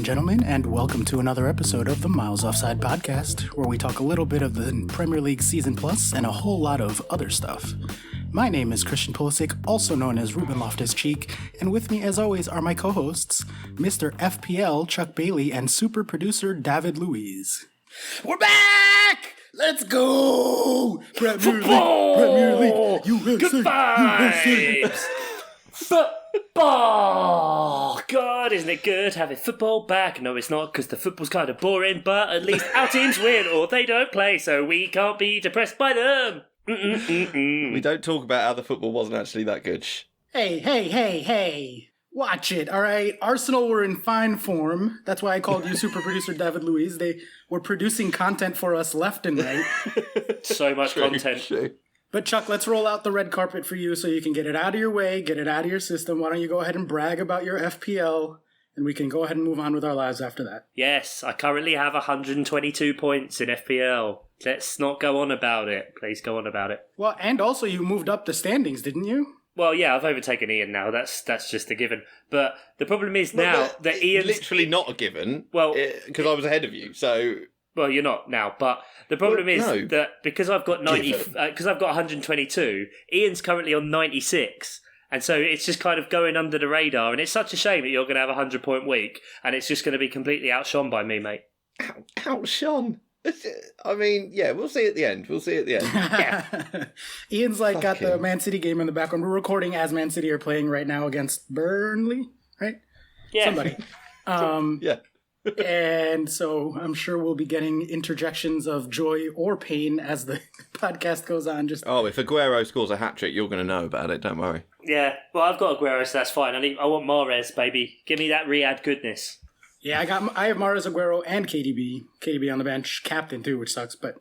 gentlemen, and welcome to another episode of the Miles Offside podcast, where we talk a little bit of the Premier League Season Plus and a whole lot of other stuff. My name is Christian Pulisic, also known as Ruben Loftus-Cheek, and with me as always are my co-hosts, Mr. FPL Chuck Bailey and super producer David Luiz. We're back! Let's go! Premier League, USA, Good vibes! Football! God, isn't it good having football back? No, it's not, because the football's kind of boring, but at least our teams win or they don't play, so we can't be depressed by them. We don't talk about how the football wasn't actually that good. Hey. Watch it, all right? Arsenal were in fine form. That's why I called you super producer David Luiz. They were producing content for us left and right. So much content. True. But Chuck, let's roll out the red carpet for you so you can get it out of your way, get it out of your system. Why don't you go ahead and brag about your FPL, and we can go ahead and move on with our lives after that. Yes, I currently have 122 points in FPL. Let's not go on about it. Please go on about it. Well, and also you moved up the standings, didn't you? Well, yeah, I've overtaken Ian now. That's just a given. But the problem is now that Ian's literally not a given. Well, because I was ahead of you, so. Well, you're not now, but the problem is that because I've got 122, Ian's currently on 96, and so it's just kind of going under the radar. And it's such a shame that you're going to have a 100-point week, and it's just going to be completely outshone by me, mate. Outshone. I mean, yeah, we'll see at the end. Yeah. Ian's got the Man City game in the background. We're recording as Man City are playing right now against Burnley, right? Yeah. Somebody. Yeah. And so I'm sure we'll be getting interjections of joy or pain as the podcast goes on. If Aguero scores a hat-trick, you're going to know about it, don't worry. Yeah, well, I've got Aguero, so that's fine. I want Mahrez, baby. Give me that Riyadh goodness. Yeah, I have Mahrez, Aguero, and KDB. KDB on the bench, captain too, which sucks. But,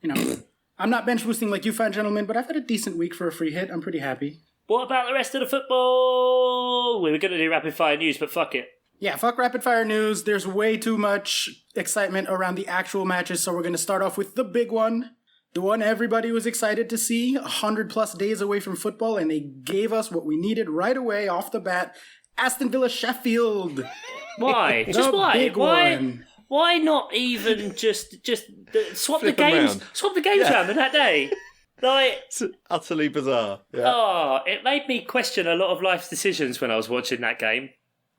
I'm not bench boosting like you fine gentlemen, but I've had a decent week for a free hit. I'm pretty happy. What about the rest of the football? We were going to do rapid fire news, but fuck it. Yeah, fuck rapid fire news. There's way too much excitement around the actual matches, so we're going to start off with the big one. The one everybody was excited to see, 100+ days away from football, and they gave us what we needed right away off the bat. Aston Villa Sheffield. Why? Just why? Big one. Why not even just swap Flip the games? around. Swap the games around on that day. It's utterly bizarre. Yeah. It made me question a lot of life's decisions when I was watching that game.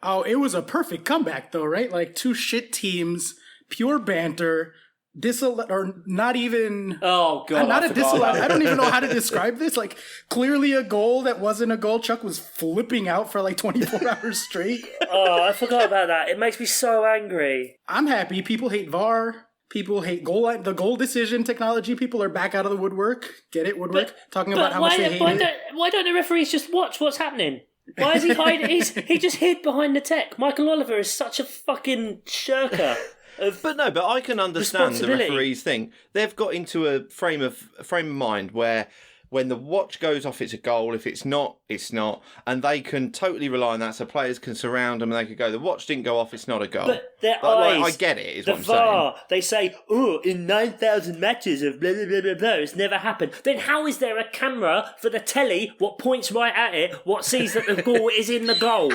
Oh, it was a perfect comeback though, right? Like two shit teams, pure banter. Not even. Oh god! Not a disallowed. I don't even know how to describe this. Like clearly a goal that wasn't a goal. Chuck was flipping out for like 24 hours straight. Oh, I forgot about that. It makes me so angry. I'm happy. People hate VAR. People hate the goal decision technology. People are back out of the woodwork. Get it? Woodwork. Talking about how much they hate it. Why don't the referees just watch what's happening? Why is he hiding? He just hid behind the tech. Michael Oliver is such a fucking shirker. But I can understand the referees thing. They've got into a frame of mind where when the watch goes off, it's a goal. If it's not, it's not. And they can totally rely on that. So players can surround them and they could go, the watch didn't go off, it's not a goal. But their eyes... I get it, is the what I'm VAR, saying. they say, in 9,000 matches of blah, blah, blah, blah, blah, it's never happened. Then how is there a camera for the telly, what points right at it, what sees that the ball is in the goal?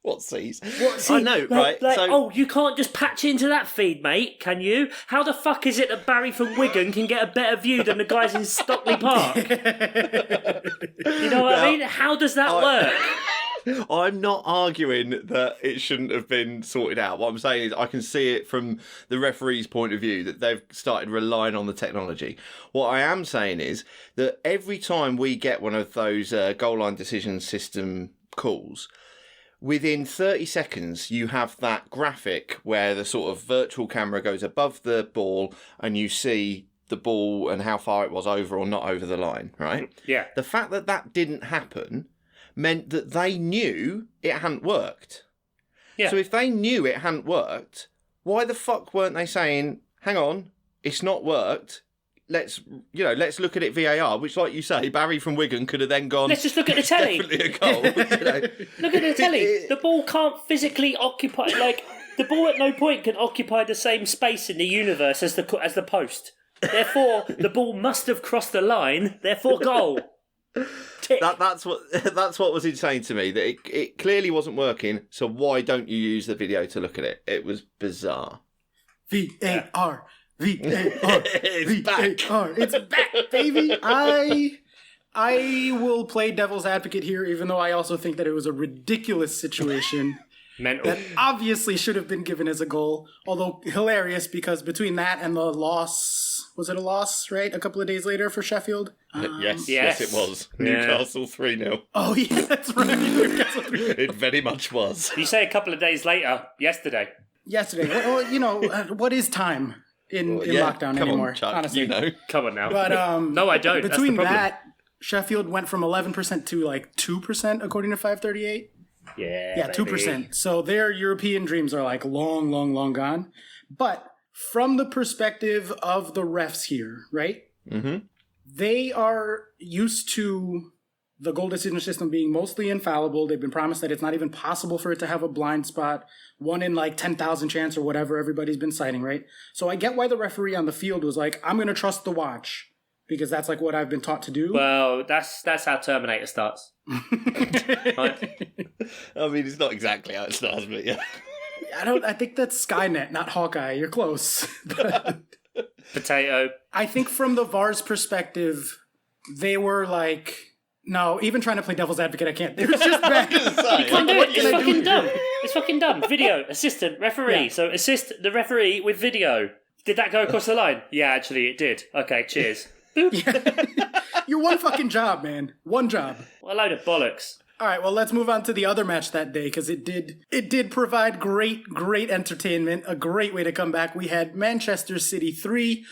What sees? I know, right? You can't just patch into that feed, mate, can you? How the fuck is it that Barry from Wigan can get a better view than the guys in Stockley Park? You know what I mean? How does that work? I'm not arguing that it shouldn't have been sorted out. What I'm saying is I can see it from the referee's point of view that they've started relying on the technology. What I am saying is that every time we get one of those goal line decision system calls, within 30 seconds, you have that graphic where the sort of virtual camera goes above the ball and you see the ball and how far it was over or not over the line, right? Yeah. The fact that that didn't happen meant that they knew it hadn't worked. Yeah. So if they knew it hadn't worked, why the fuck weren't they saying, hang on, it's not worked, let's look at it VAR, which, like you say, Barry from Wigan could have then gone, let's just look at the telly. Definitely a goal. Look at the telly. The ball can't physically occupy, the ball at no point can occupy the same space in the universe as the post. Therefore, the ball must have crossed the line, therefore goal. That's what was insane to me. That it clearly wasn't working. So why don't you use the video to look at it? It was bizarre. VAR. It's back. It's back, baby. I will play devil's advocate here, even though I also think that it was a ridiculous situation. Mental. That obviously should have been given as a goal, although hilarious because between that and the loss, was it a loss, right? A couple of days later for Sheffield? Yes, it was. Newcastle 3-0. Oh, yeah, that's right. Newcastle 3-0. It very much was. You say a couple of days later, yesterday. Well, what is time in lockdown come anymore? On, Chuck, honestly. you know. Come on now. But no, I don't. Between That's the problem. that, Sheffield went from 11% to like 2%, according to 538. Yeah, 2%. So their European dreams are like long, long, long gone. But from the perspective of the refs here, right? Mm-hmm. They are used to the goal decision system being mostly infallible. They've been promised that it's not even possible for it to have a blind spot, 1 in like 10,000 chance or whatever everybody's been citing, right? So I get why the referee on the field was like, I'm going to trust the watch because that's like what I've been taught to do. Well, that's how Terminator starts. Right? I mean, it's not exactly how it starts, but yeah. I think that's Skynet, not Hawkeye. You're close. But Potato. I think from the VAR's perspective, they were like, no, even trying to play devil's advocate, I can't. It was just bad. You can't do it. It's fucking dumb. It's fucking dumb. Video, assistant, referee. Yeah. So assist the referee with video. Did that go across the line? Yeah, actually, it did. Okay, cheers. Yeah. Your one fucking job, man. One job. What a load of bollocks. All right, well, let's move on to the other match that day because it did provide great entertainment, a great way to come back. We had Manchester City 3,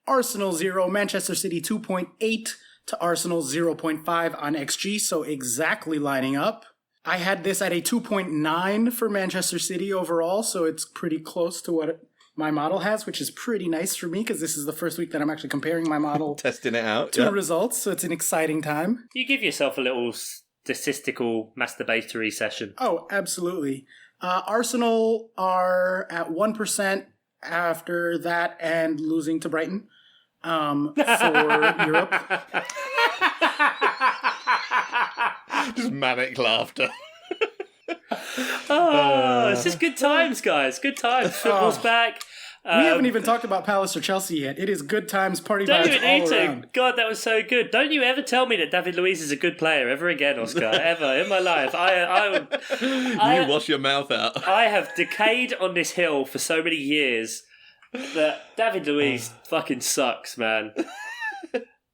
Arsenal 0, Manchester City 2.8 to Arsenal 0.5 on XG, so exactly lining up. I had this at a 2.9 for Manchester City overall, so it's pretty close to what my model has, which is pretty nice for me because this is the first week that I'm actually comparing my model testing it out to results, so it's an exciting time. You give yourself a little statistical masturbatory session. Oh, absolutely. Arsenal are at 1% after that and losing to Brighton for Europe. Just manic laughter. It's just good times, guys. Good times. Football's back. We haven't even talked about Palace or Chelsea yet. It is good times, party vibes all around. God, that was so good. Don't you ever tell me that David Luiz is a good player ever again, Oscar. Ever in my life. You wash your mouth out. I have decayed on this hill for so many years that David Luiz fucking sucks, man.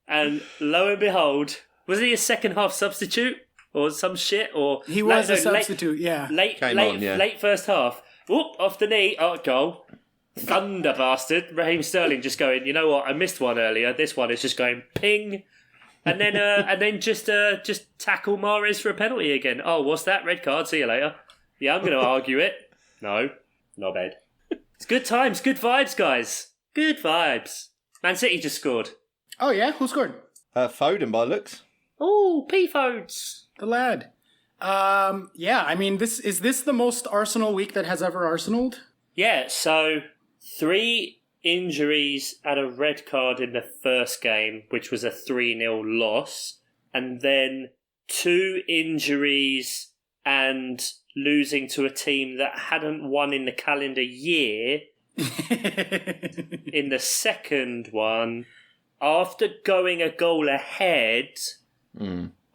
And lo and behold, was he a second half substitute or some shit? Or he was a substitute, late first half. Whoop, off the knee. Oh, goal. Thunder bastard. Raheem Sterling just going, you know what, I missed one earlier. This one is just going ping. And then just tackle Mahrez for a penalty again. Oh, what's that? Red card, see you later. Yeah, I'm going to argue it. No, not bad. It's good times, good vibes, guys. Good vibes. Man City just scored. Oh, yeah? Who scored? Foden by looks. Oh, P-Fodes. The lad. Yeah, I mean, is this the most Arsenal week that has ever Arsenaled? Yeah, so 3 injuries and a red card in the first game, which was a 3-0 loss, and then 2 injuries and losing to a team that hadn't won in the calendar year in the second one. After going a goal ahead,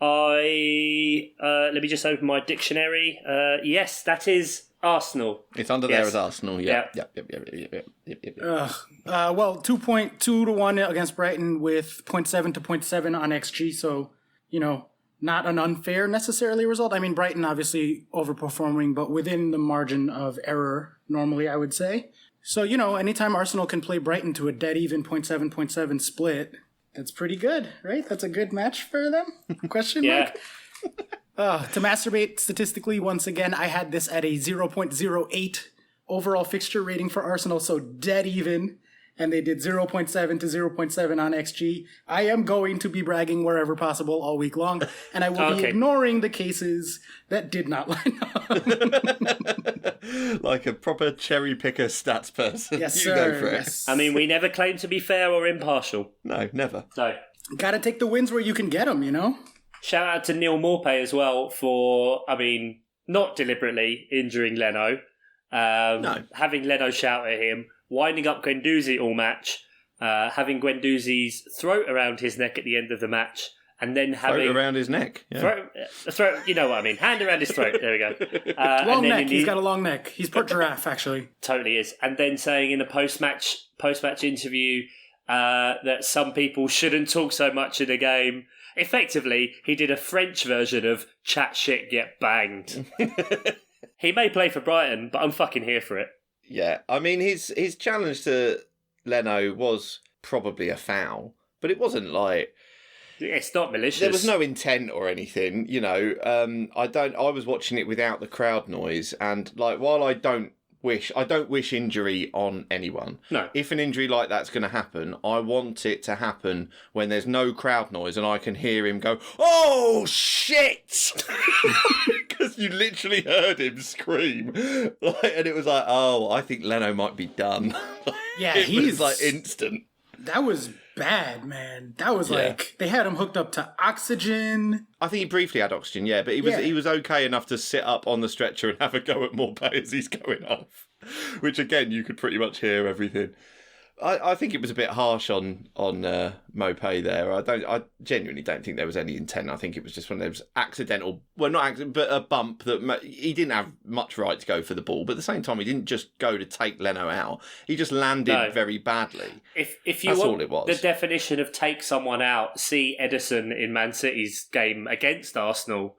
I let me just open my dictionary. Yes, that is Arsenal. It's under there as Arsenal. Yep. Well, 2.2 to 1 against Brighton with 0.7 to 0.7 on XG. So, not an unfair necessarily result. I mean, Brighton obviously overperforming, but within the margin of error normally, I would say. So, anytime Arsenal can play Brighton to a dead even 0.7 split, that's pretty good, right? That's a good match for them? Question mark? To masturbate statistically, once again, I had this at a 0.08 overall fixture rating for Arsenal, so dead even. And they did 0.7 to 0.7 on XG. I am going to be bragging wherever possible all week long, and I will be ignoring the cases that did not line up. Like a proper cherry picker stats person. Yes, you sir. Go for it. Yes. I mean, we never claim to be fair or impartial. No, never. So, gotta take the wins where you can get them, Shout out to Neil Maupay as well for, not deliberately injuring Leno. No. Having Leno shout at him, winding up Guendouzi all match, having Guendouzi's throat around his neck at the end of the match, and then having... Throat around his neck. Yeah. Throat, you know what I mean. Hand around his throat. There we go. Long neck. He's got a long neck. He's part giraffe, actually. Totally is. And then saying in a post-match interview that some people shouldn't talk so much in a game. Effectively, he did a French version of chat shit, get banged. He may play for Brighton, but I'm fucking here for it. Yeah, I mean, his challenge to Leno was probably a foul, but it wasn't like... It's not malicious. There was no intent or anything, you know. I was watching it without the crowd noise, and like, while I don't wish injury on anyone. No. If an injury like that's going to happen, I want it to happen when there's no crowd noise and I can hear him go, "Oh shit!" Because you literally heard him scream, and it was like, "Oh, I think Leno might be done." Yeah, it was like instant. That was bad, man. That was like they had him hooked up to oxygen. I think he briefly had oxygen, yeah, but he was okay enough to sit up on the stretcher and have a go at Maupay as he's going off. Which again, you could pretty much hear everything. I think it was a bit harsh on Maupay there. I genuinely don't think there was any intent. I think it was just one of those accidental, well, not accident, but a bump that he didn't have much right to go for the ball. But at the same time, he didn't just go to take Leno out. He just landed very badly. If you That's want all it was. The definition of take someone out, see Edison in Man City's game against Arsenal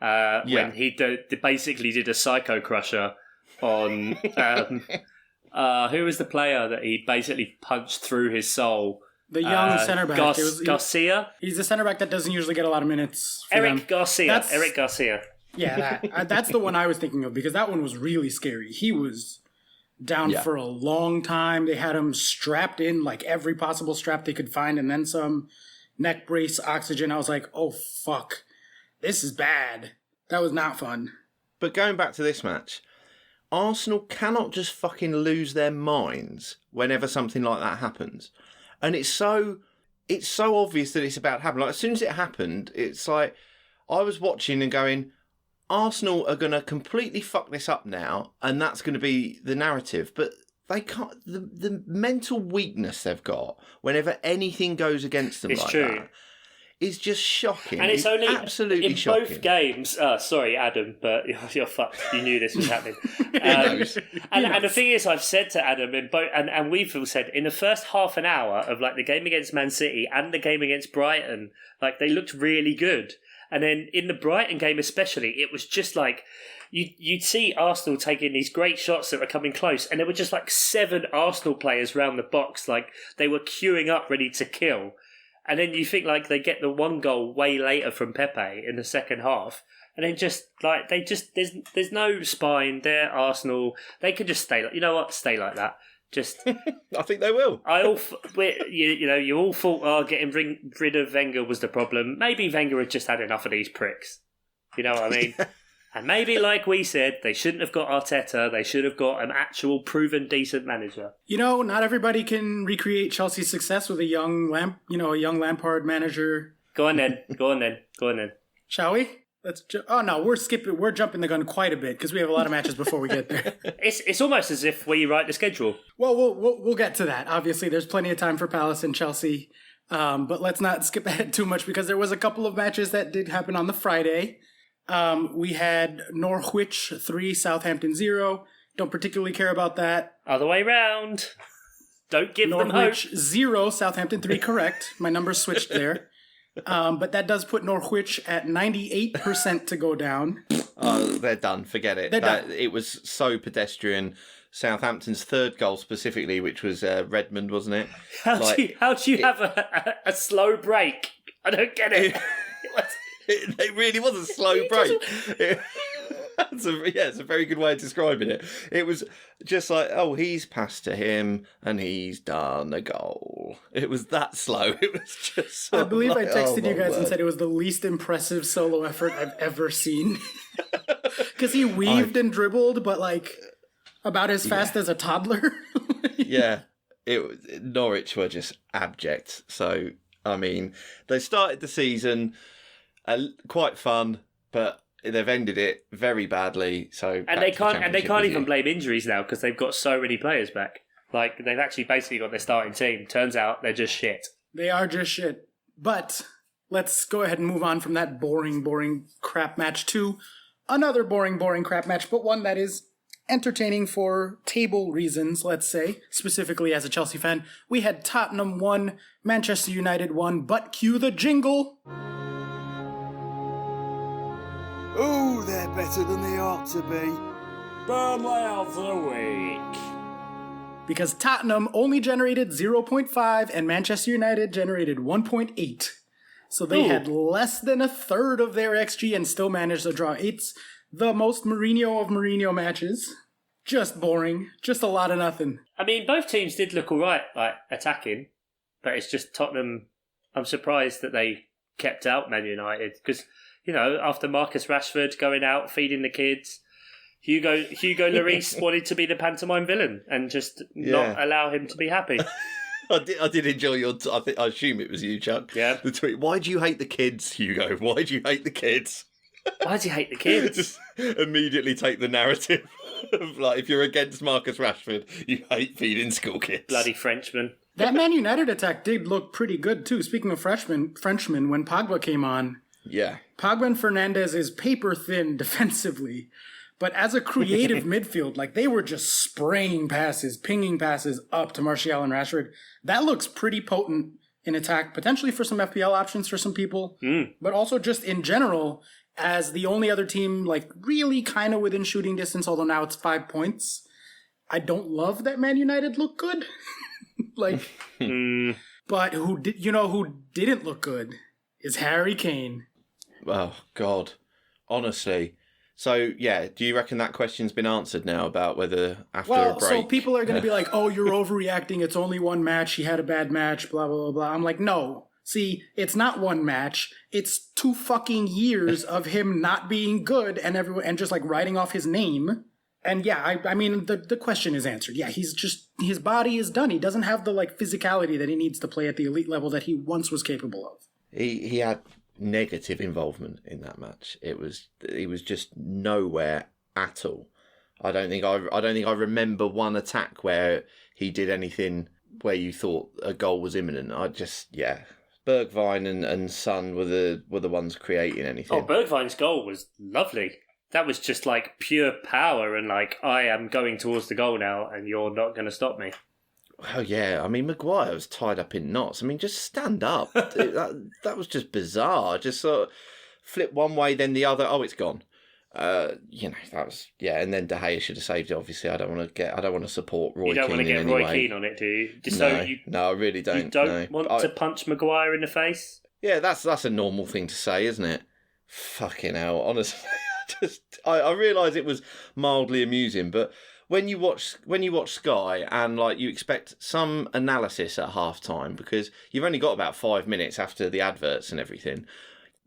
when he basically did a psycho crusher on... who was the player that he basically punched through his soul? The young centre back. Garcia? He's the centre back that doesn't usually get a lot of minutes. Eric Garcia. Yeah, that's the one I was thinking of, because that one was really scary. He was down for a long time. They had him strapped in, like every possible strap they could find, and then some. Neck brace, oxygen. I was like, oh, fuck. This is bad. That was not fun. But going back to this match... Arsenal cannot just fucking lose their minds whenever something like that happens. And it's so obvious that it's about to happen. Like, as soon as it happened, it's like, I was watching and going, Arsenal are going to completely fuck this up now, and that's going to be the narrative. But they can't, the mental weakness they've got whenever anything goes against them that is just shocking. And it's only absolutely in shocking. Both games. Sorry, Adam, but you're fucked. You knew this was happening. And the thing is, I've said to Adam in both, and we've all said in the first half an hour of like the game against Man City and the game against Brighton, like they looked really good. And then in the Brighton game especially, it was just like you'd see Arsenal taking these great shots that were coming close, and there were just like 7 Arsenal players round the box, like they were queuing up ready to kill. And then you think like they get the one goal way later from Pepe in the second half, and then just like there's no spine. They're Arsenal. They could just stay. You know what? Stay like that. Just. I think they will. You all thought getting rid of Wenger was the problem. Maybe Wenger had just had enough of these pricks. You know what I mean? And maybe, like we said, they shouldn't have got Arteta. They should have got an actual proven decent manager. You know, not everybody can recreate Chelsea's success with a young Lampard manager. Go on then. Shall we? We're jumping the gun quite a bit because we have a lot of matches before we get there. It's almost as if we write the schedule. Well, we'll get to that. Obviously, there's plenty of time for Palace and Chelsea, but let's not skip ahead too much because there was a couple of matches that did happen on the Friday. We had Norwich 3, Southampton 0. Don't particularly care about that. Other way round. Don't give them hope. Norwich 0, Southampton 3, correct. My numbers switched there. But that does put Norwich at 98% to go down. Oh, they're done. Forget it. Done. It was so pedestrian. Southampton's third goal specifically, which was Redmond, wasn't it? How do you have a slow break? I don't get it. It really was a slow break. It's a very good way of describing it. It was just like, he's passed to him and he's done a goal. It was that slow. It was just I believe I texted you guys and said it was the least impressive solo effort I've ever seen. Because he weaved and dribbled, but like about as fast as a toddler. Yeah. Norwich were just abject. So, I mean, they started the season... quite fun, but they've ended it very badly. So they can't even blame injuries now because they've got so many players back. Like, they've actually basically got their starting team. Turns out they're just shit. They are just shit. But let's go ahead and move on from that boring crap match to another boring crap match, but one that is entertaining for table reasons, let's say, specifically as a Chelsea fan. We had Tottenham 1, Manchester United 1, but cue the jingle. Oh, they're better than they ought to be. Burnley of the week. Because Tottenham only generated 0.5 and Manchester United generated 1.8. So they had less than a third of their XG and still managed to draw. It's the most Mourinho of Mourinho matches. Just boring. Just a lot of nothing. I mean, both teams did look all right, like, attacking. But it's just Tottenham. I'm surprised that they kept out Man United. Because, you know, after Marcus Rashford going out, feeding the kids, Hugo Lloris wanted to be the pantomime villain and just not allow him to be happy. I did enjoy your... I assume it was you, Chuck. Yeah. The tweet. Why do you hate the kids, Hugo? Why do you hate the kids? Why do you hate the kids? Just immediately take the narrative of, like, if you're against Marcus Rashford, you hate feeding school kids. Bloody Frenchman. That Man United attack did look pretty good, too. Speaking of Frenchmen, when Pogba came on... Yeah. Pogba and Fernandes is paper thin defensively. But as a creative midfield, like, they were just spraying passes, pinging passes up to Martial and Rashford. That looks pretty potent in attack, potentially for some FPL options for some people, but also just in general, as the only other team, like, really kind of within shooting distance, although now it's 5 points. I don't love that Man United look good. Like, but who didn't look good is Harry Kane. Oh, God. Honestly. So, yeah, do you reckon that question's been answered now about whether after a break... So people are going to be like, oh, you're overreacting. It's only one match. He had a bad match, blah, blah, blah, blah. I'm like, no. See, it's not one match. It's 2 fucking years of him not being good and just, like, writing off his name. And, yeah, I mean, the question is answered. Yeah, he's just... His body is done. He doesn't have the, like, physicality that he needs to play at the elite level that he once was capable of. He had... negative involvement in that match. He was just nowhere at all. I don't think I remember one attack where he did anything where you thought a goal was imminent. Bergwijn and Son were the ones creating anything. Oh, Bergwijn's goal was lovely. That was just like pure power and like, I am going towards the goal now and you're not going to stop me. Oh, yeah. I mean, Maguire was tied up in knots. I mean, just stand up. that was just bizarre. Just sort of flip one way, then the other. Oh, it's gone. That was... Yeah, and then De Gea should have saved it, obviously. I don't want to support Roy Keane. You don't want to get Roy Keane on it, do you? No, I really don't. You don't want to punch Maguire in the face? Yeah, that's a normal thing to say, isn't it? Fucking hell, honestly. I realise it was mildly amusing, but... When you watch Sky and like you expect some analysis at half time because you've only got about 5 minutes after the adverts and everything,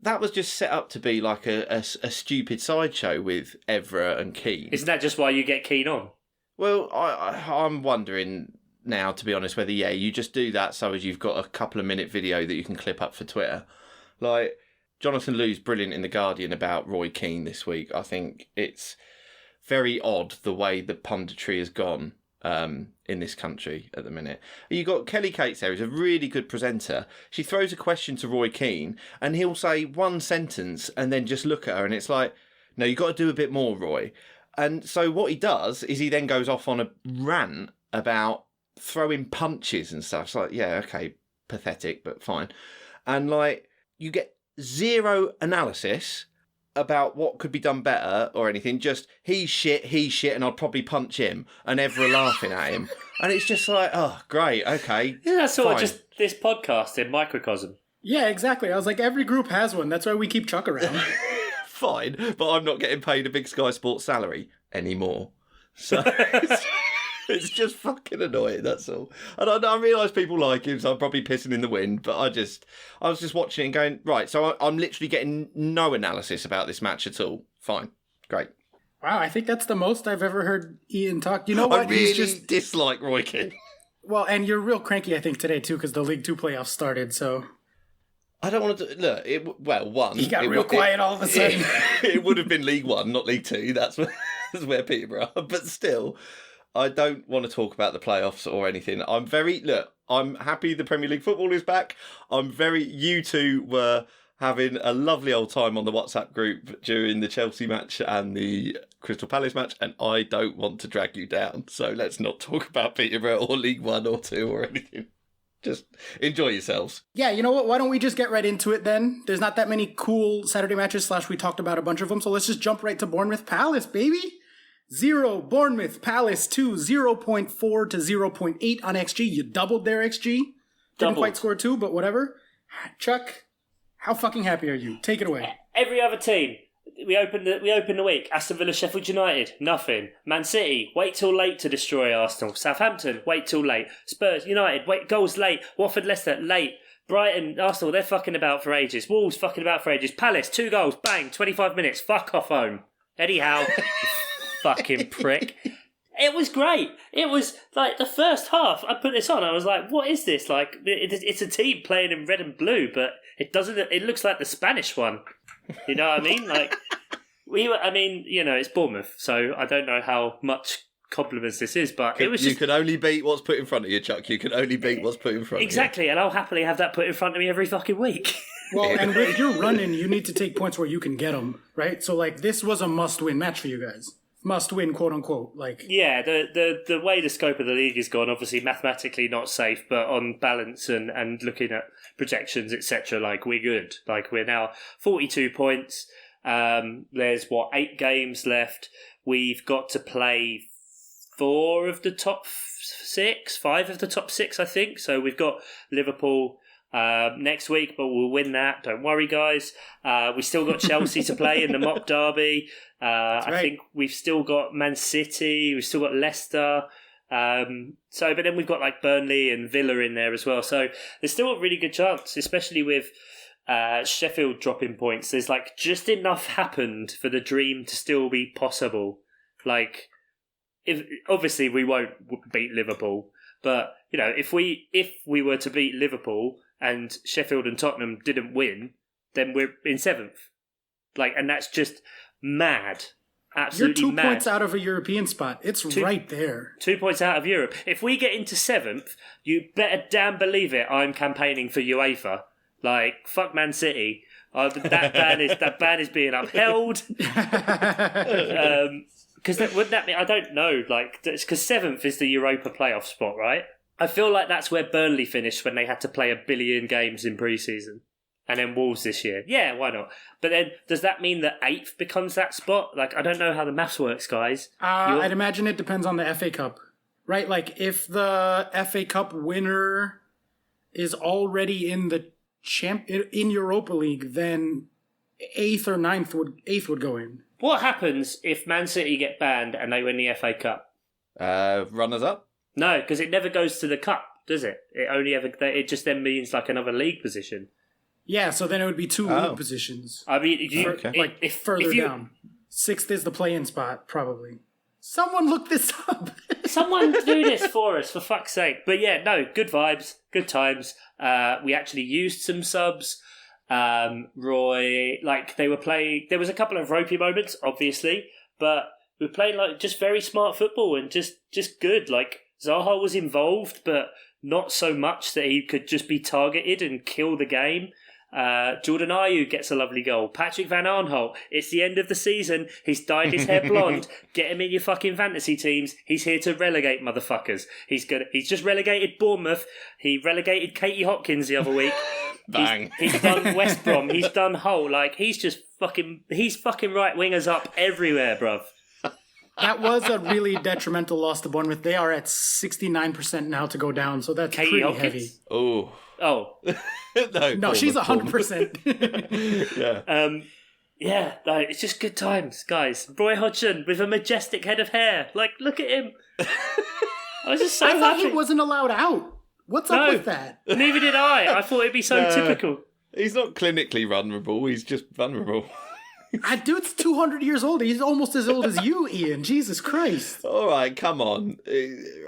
that was just set up to be like a stupid sideshow with Evra and Keane. Isn't that just why you get Keane on? Well, I'm wondering now, to be honest, whether you just do that so as you've got a couple of minute video that you can clip up for Twitter. Like Jonathan Liu's brilliant in The Guardian about Roy Keane this week. I think it's very odd the way the punditry has gone in this country at the minute. You got Kelly Cates there, who's a really good presenter. She throws a question to Roy Keane and he'll say one sentence and then just look at her and it's like, no, you've got to do a bit more, Roy. And so what he does is he then goes off on a rant about throwing punches and stuff. It's like, yeah, okay, pathetic, but fine. And like, you get zero analysis about what could be done better or anything, just he's shit, and I'll probably punch him, and everyone laughing at him. And it's just like, oh, great, okay. Yeah, that's sort of just this podcast in microcosm. Yeah, exactly. I was like, every group has one. That's why we keep Chuck around. Fine, but I'm not getting paid a big Sky Sports salary anymore. So it's just fucking annoying, that's all. And I realise people like him, so I'm probably pissing in the wind, but I was just watching it and going, right, so I'm literally getting no analysis about this match at all. Fine. Great. Wow, I think that's the most I've ever heard Ian talk. You know what? I really just dislike Roy Keane. Well, and you're real cranky, I think, today, too, because the League Two playoffs started, so... I don't want to look. One. He got real quiet all of a sudden. It would have been League One, not League Two. That's where Peterborough are. But still, I don't want to talk about the playoffs or anything. I'm happy the Premier League football is back. You two were having a lovely old time on the WhatsApp group during the Chelsea match and the Crystal Palace match, and I don't want to drag you down. So let's not talk about Peterborough or League One or Two or anything. Just enjoy yourselves. Yeah, you know what? Why don't we just get right into it then? There's not that many cool Saturday matches, / we talked about a bunch of them, so let's just jump right to Bournemouth Palace, baby. 0, Bournemouth Palace 2, 0.4 to 0.8 on XG. You doubled their XG. Didn't quite score 2, but whatever. Chuck, how fucking happy are you? Take it away. Every other team. We opened the week. Aston Villa, Sheffield United, nothing. Man City, wait till late to destroy Arsenal. Southampton, wait till late. Spurs, United, wait, goals late. Watford, Leicester, late. Brighton, Arsenal, they're fucking about for ages. Wolves, fucking about for ages. Palace, 2 goals, bang, 25 minutes, fuck off home. Eddie Howe, fucking prick. It was great. It was like the first half. I put this on. I was like, "What is this? Like, it's a team playing in red and blue, but it doesn't. It looks like the Spanish one. You know what I mean? Like, it's Bournemouth, so I don't know how much compliments this is, but it was. You can only beat what's put in front of you, Chuck. You can only beat what's put in front of you. Exactly, and I'll happily have that put in front of me every fucking week. Well, and if you're running, you need to take points where you can get them, right? So, like, this was a must-win match for you guys. Must win, quote unquote. Like, yeah, the way the scope of the league is gone, obviously mathematically not safe, but on balance and looking at projections, etc., like, we're good. Like, we're now 42 points. There's 8 games left. We've got to play 4 of the top 6, 5 of the top 6, I think. So we've got Liverpool next week, but we'll win that. Don't worry, guys. We still got Chelsea to play in the mock derby. Right. I think we've still got Man City. We've still got Leicester. But then we've got like Burnley and Villa in there as well. So there's still a really good chance, especially with Sheffield dropping points. There's like just enough happened for the dream to still be possible. Like, obviously we won't beat Liverpool, but you know, if we were to beat Liverpool and Sheffield and Tottenham didn't win, then we're in 7th. Like, and that's just mad. Absolutely You're 2 mad. points out of a European spot. It's right there. 2 points out of Europe. If we get into 7th, you better damn believe it, I'm campaigning for UEFA. Like, fuck Man City. That ban is being upheld. Because wouldn't that mean, I don't know, like, because 7th is the Europa playoff spot, right? I feel like that's where Burnley finished when they had to play 1 billion games in pre-season. And then Wolves this year. Yeah, why not? But then, does that mean that 8th becomes that spot? Like, I don't know how the maths works, guys. I'd imagine it depends on the FA Cup, right? Like, if the FA Cup winner is already in the in Europa League, then 8th or 9th would go in. What happens if Man City get banned and they win the FA Cup? Runners up? No, because it never goes to the cup, does it? It just then means like another league position. Yeah, so then it would be 2 league positions. I mean, further down. 6th is the play-in spot, probably. Someone look this up. Someone do this for us, for fuck's sake. But yeah, no, good vibes, good times. We actually used some subs. Roy, like, they were playing. There was a couple of ropey moments, obviously, but we were playing like just very smart football and just good. Like, Zaha was involved, but not so much that he could just be targeted and kill the game. Jordan Ayew gets a lovely goal. Patrick Van Arnholt, it's the end of the season. He's dyed his hair blonde. Get him in your fucking fantasy teams. He's here to relegate motherfuckers. He's just relegated Bournemouth. He relegated Katie Hopkins the other week. Bang. He's done West Brom. He's done Hull. Like, he's fucking right wingers up everywhere, bruv. That was a really detrimental loss to Bournemouth. They are at 69% now to go down, so that's Katie pretty Hopkins? heavy. Oh. No, she's 100%. Yeah. Yeah, like, it's just good times, guys. Roy Hodgson with a majestic head of hair. Like, look at him. I was just so I thought happy. he wasn't allowed out. What's up with that? Neither did I. I thought it'd be so typical. He's not clinically vulnerable. He's just vulnerable. Dude's 200 years old. He's almost as old as you, Ian. Jesus Christ. All right, come on.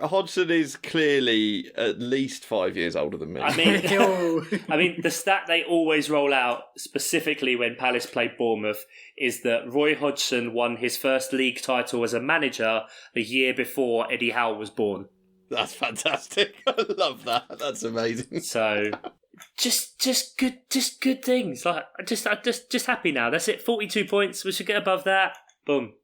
Hodgson is clearly at least 5 years older than me. I mean, the stat they always roll out, specifically when Palace played Bournemouth, is that Roy Hodgson won his first league title as a manager the year before Eddie Howe was born. That's fantastic. I love that. That's amazing. So... Just good things. Like I'm just happy now. That's it. 42 points. We should get above that. Boom.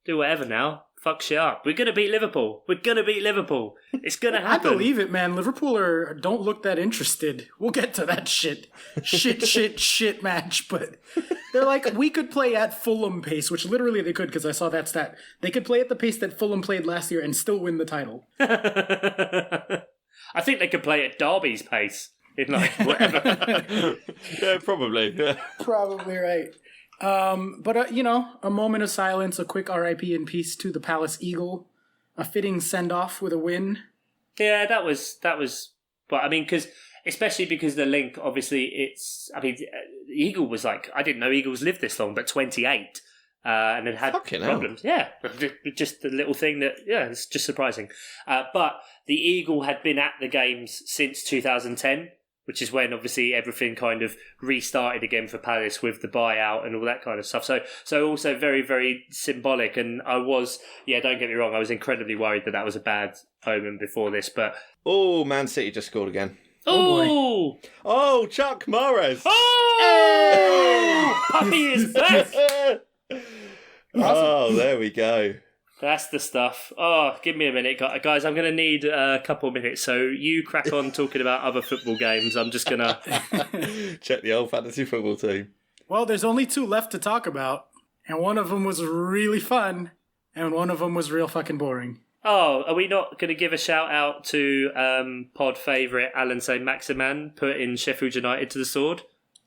Do whatever now. Fuck shit up. We're gonna beat Liverpool. It's gonna happen. I believe it, man. Liverpool don't look that interested. We'll get to that shit match. But they're like, we could play at Fulham pace, which literally they could, because I saw that stat. They could play at the pace that Fulham played last year and still win the title. I think they could play at Derby's pace. In like whatever. Yeah, probably. Yeah. Probably right. But a moment of silence, a quick RIP in peace to the Palace Eagle, a fitting send-off with a win. Yeah, that was. But I mean, especially because the link, obviously, the Eagle was like, I didn't know Eagles lived this long, but 28. And then had problems. Hell. Yeah, just the little thing that, it's just surprising. But the Eagle had been at the games since 2010, which is when obviously everything kind of restarted again for Palace with the buyout and all that kind of stuff. So also very, very symbolic. And I was, don't get me wrong, I was incredibly worried that was a bad omen before this. But Man City just scored again. Oh, boy. Oh, Chuck Morris. Oh, Puppy is back. Oh, there we go. That's the stuff. Oh, give me a minute, guys. I'm going to need a couple of minutes. So you crack on talking about other football games. I'm just going to... check the old fantasy football team. Well, there's only 2 left to talk about. And one of them was really fun. And one of them was real fucking boring. Oh, are we not going to give a shout out to pod favourite Alan Saint-Maximin putting Sheffield United to the sword?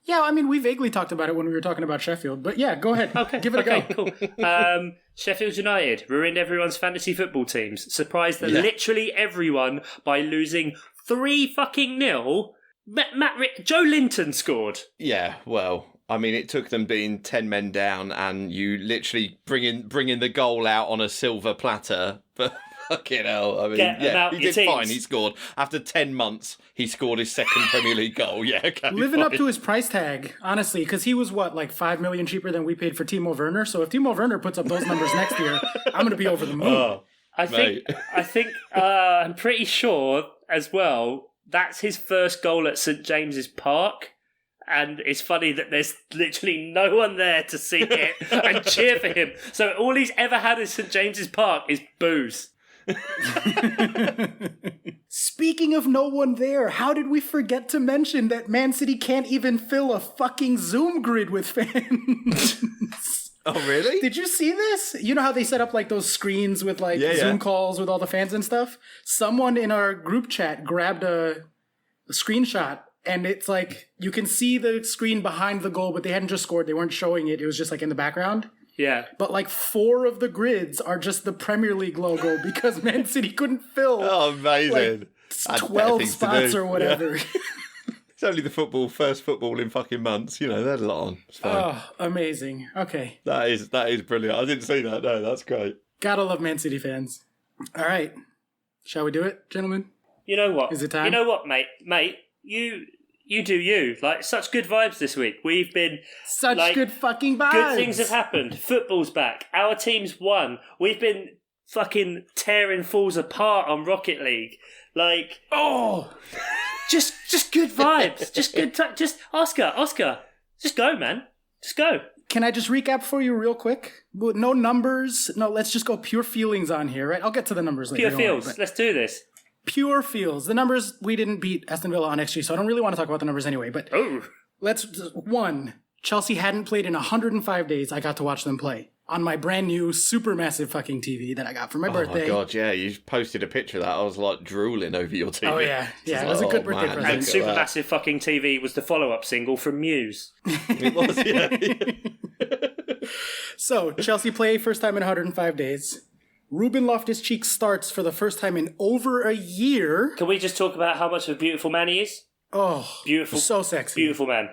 Yeah, I mean, we vaguely talked about it when we were talking about Sheffield. But yeah, go ahead. Okay, give it a go. Cool. Sheffield United ruined everyone's fantasy football teams. Surprised literally everyone by losing 3-0. Joe Linton scored. Yeah, well, I mean, it took them being 10 men down and you literally bringing the goal out on a silver platter. But fucking hell, I mean, he did fine. He scored. After 10 months, he scored his second Premier League goal. Yeah, okay, living up to his price tag, honestly, because he was, like $5 million cheaper than we paid for Timo Werner. So if Timo Werner puts up those numbers next year, I'm going to be over the moon. Oh, I think I'm pretty sure as well, that's his first goal at St James's Park. And it's funny that there's literally no one there to see it and cheer for him. So all he's ever had at St James's Park is booze. Speaking of no one there, how did we forget to mention that Man City can't even fill a fucking Zoom grid with fans? Oh, really? Did you see this? You know how they set up like those screens with like Zoom calls with all the fans and stuff? Someone in our group chat grabbed a screenshot and it's like you can see the screen behind the goal, but they hadn't just scored. They weren't showing it. It was just like in the background. Yeah. But like 4 of the grids are just the Premier League logo because Man City couldn't fill. Oh, amazing. Like 12 spots or whatever. Yeah. It's only the first football in fucking months. You know, they had a lot on. It's fine. Oh, amazing. Okay. That is brilliant. I didn't see that. No, that's great. Gotta love Man City fans. All right. Shall we do it, gentlemen? You know what? Is it time? You know what, mate? Mate, you do you. Like, such good vibes this week. We've been... Such good fucking vibes. Good things have happened. Football's back. Our team's won. We've been fucking tearing fools apart on Rocket League. Like... Oh! Just good vibes. Just good... just Oscar. Just go, man. Just go. Can I just recap for you real quick? No numbers. No, let's just go pure feelings on here, right? I'll get to the numbers later. Pure feels. Let's do this. Pure feels. The numbers, we didn't beat Aston Villa on XG, so I don't really want to talk about the numbers anyway. But Chelsea hadn't played in 105 days. I got to watch them play on my brand new super massive fucking TV that I got for my birthday. Oh my God, yeah. You posted a picture of that. I was like drooling over your TV. Oh yeah. Yeah, it was a good birthday present. And super massive fucking TV was the follow-up single from Muse. It was, yeah. So, Chelsea play first time in 105 days. Ruben Loftus-Cheek starts for the first time in over a year. Can we just talk about how much of a beautiful man he is? Oh, beautiful, so sexy. Beautiful man.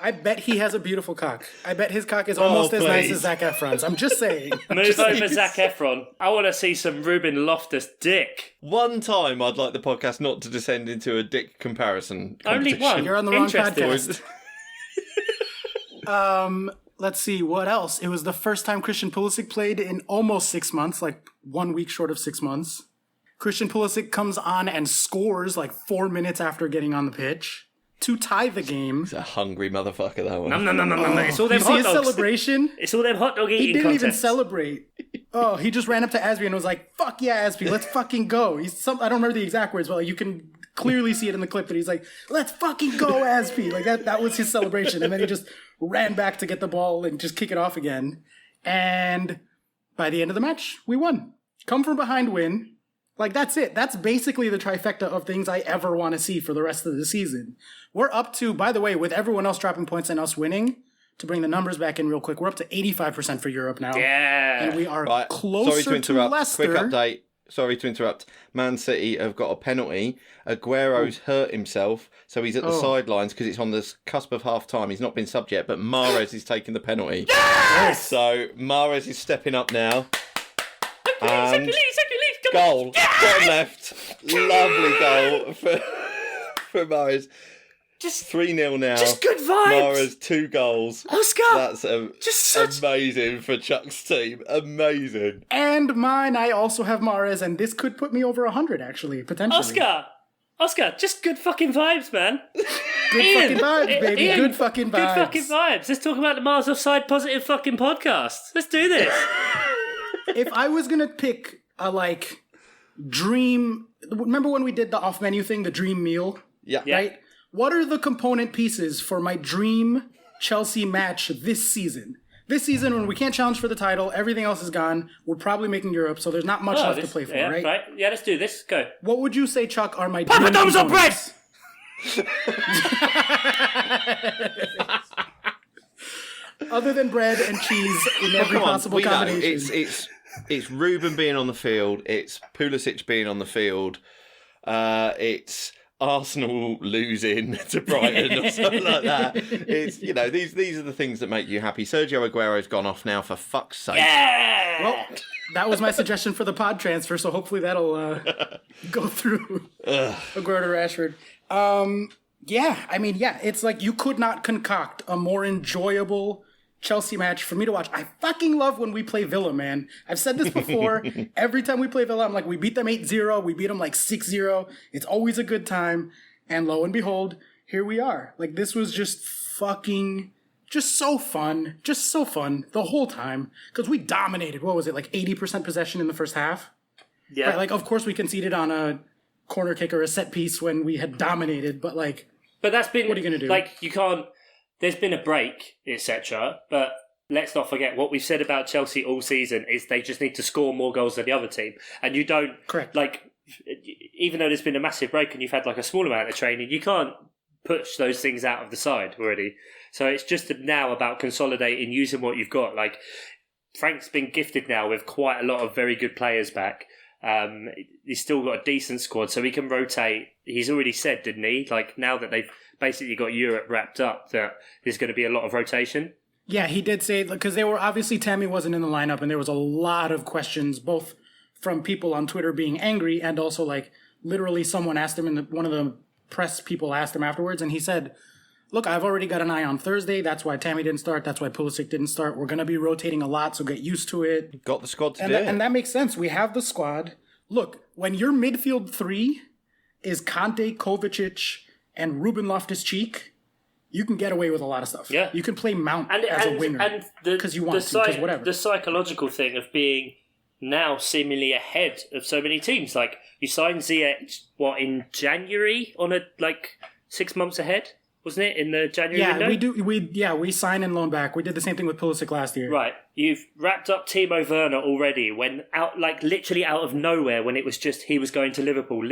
I bet he has a beautiful cock. I bet his cock is almost as nice as Zac Efron's. I'm just saying. Move over Zac Efron. I want to see some Ruben Loftus dick. One time I'd like the podcast not to descend into a dick comparison Only one. You're on the wrong podcast. Let's see, what else? It was the first time Christian Pulisic played in almost 6 months, like 1 week short of 6 months. Christian Pulisic comes on and scores like 4 minutes after getting on the pitch to tie the game. He's a hungry motherfucker, that one. No. It's all them You hot see his dogs. celebration? It's all them hot dog eating He didn't even contests. celebrate. Oh, he just ran up to Asby and was like, fuck yeah, Asby, let's fucking go. I don't remember the exact words, but like, you can clearly see it in the clip, but he's like, let's fucking go, Asby. Like that was his celebration. And then he just ran back to get the ball and just kick it off again. And by the end of the match, we won. Come from behind win. Like, that's it. That's basically the trifecta of things I ever want to see for the rest of the season. We're up to, by the way, with everyone else dropping points and us winning, to bring the numbers back in real quick, we're up to 85% for Europe now. Yeah. And we are closer to Leicester. Quick update. Sorry to interrupt. Man City have got a penalty. Aguero's hurt himself, so he's at the sidelines because it's on the cusp of half-time. He's not been subbed yet, but Mahrez is taking the penalty. Yes! So Mahrez is stepping up now. Second lead. Goal. Bottom left. Lovely goal for Mahrez. Just 3-0 now. Just good vibes. Mahrez, 2 goals. Oscar. That's amazing for Chuck's team. Amazing. And mine, I also have Mahrez, and this could put me over 100, actually, potentially. Oscar, just good fucking vibes, man. Good fucking vibes, baby. Ian, good fucking vibes. Good fucking vibes. Let's talk about the Miles Offside Positive fucking podcast. Let's do this. If I was going to pick a, like, dream... Remember when we did the off-menu thing, the dream meal? Yeah. Right? What are the component pieces for my dream Chelsea match this season? This season, when we can't challenge for the title, everything else is gone. We're probably making Europe, so there's not much left to play for, right? Right. Yeah, let's do this. Go. What would you say, Chuck, are my dream Papadoms on bread! components? Other than bread and cheese in every possible combination. It's Ruben being on the field. It's Pulisic being on the field. It's Arsenal losing to Brighton or something like that. It's, you know, these are the things that make you happy. Sergio Aguero's gone off now, for fuck's sake. Yeah! Well, that was my suggestion for the pod transfer, so hopefully that'll go through. Aguero to Rashford. It's like you could not concoct a more enjoyable Chelsea match for me to watch. I fucking love when we play Villa, man. I've said this before. Every time we play Villa, I'm like, we beat them 8-0. We beat them like 6-0. It's always a good time. And lo and behold, here we are. Like, this was just so fun. Just so fun the whole time. Because we dominated, what was it, like 80% possession in the first half? Yeah. Right, like, of course we conceded on a corner kick or a set piece when we had dominated, but like... But that's been... What are you going to do? Like, you can't... There's been a break, etc. But let's not forget what we've said about Chelsea all season is they just need to score more goals than the other team. And you don't... Correct. Like, even though there's been a massive break and you've had like a small amount of training, you can't push those things out of the side already. So it's just now about consolidating, using what you've got. Like, Frank's been gifted now with quite a lot of very good players back. He's still got a decent squad, so he can rotate. He's already said, didn't he? Like, now that they've basically got Europe wrapped up, that there's going to be a lot of rotation. Yeah, he did say, because they were obviously, Tammy wasn't in the lineup, and there was a lot of questions, both from people on Twitter being angry, and also like literally someone asked him, one of the press people asked him afterwards, and he said, look, I've already got an eye on Thursday. That's why Tammy didn't start. That's why Pulisic didn't start. We're going to be rotating a lot, so get used to it. Got the squad to do it. And that makes sense. We have the squad. Look, when your midfield 3 is Conte, Kovacic, and Ruben Loftus-Cheek, you can get away with a lot of stuff. Yeah. You can play Mount as a winger because you want to, because whatever. The psychological thing of being now seemingly ahead of so many teams. Like, you signed Ziyech, in January on 6 months ahead? Wasn't it, in the January window? We sign and loan back. We did the same thing with Pulisic last year. Right. You've wrapped up Timo Werner already when literally out of nowhere, when it was just he was going to Liverpool.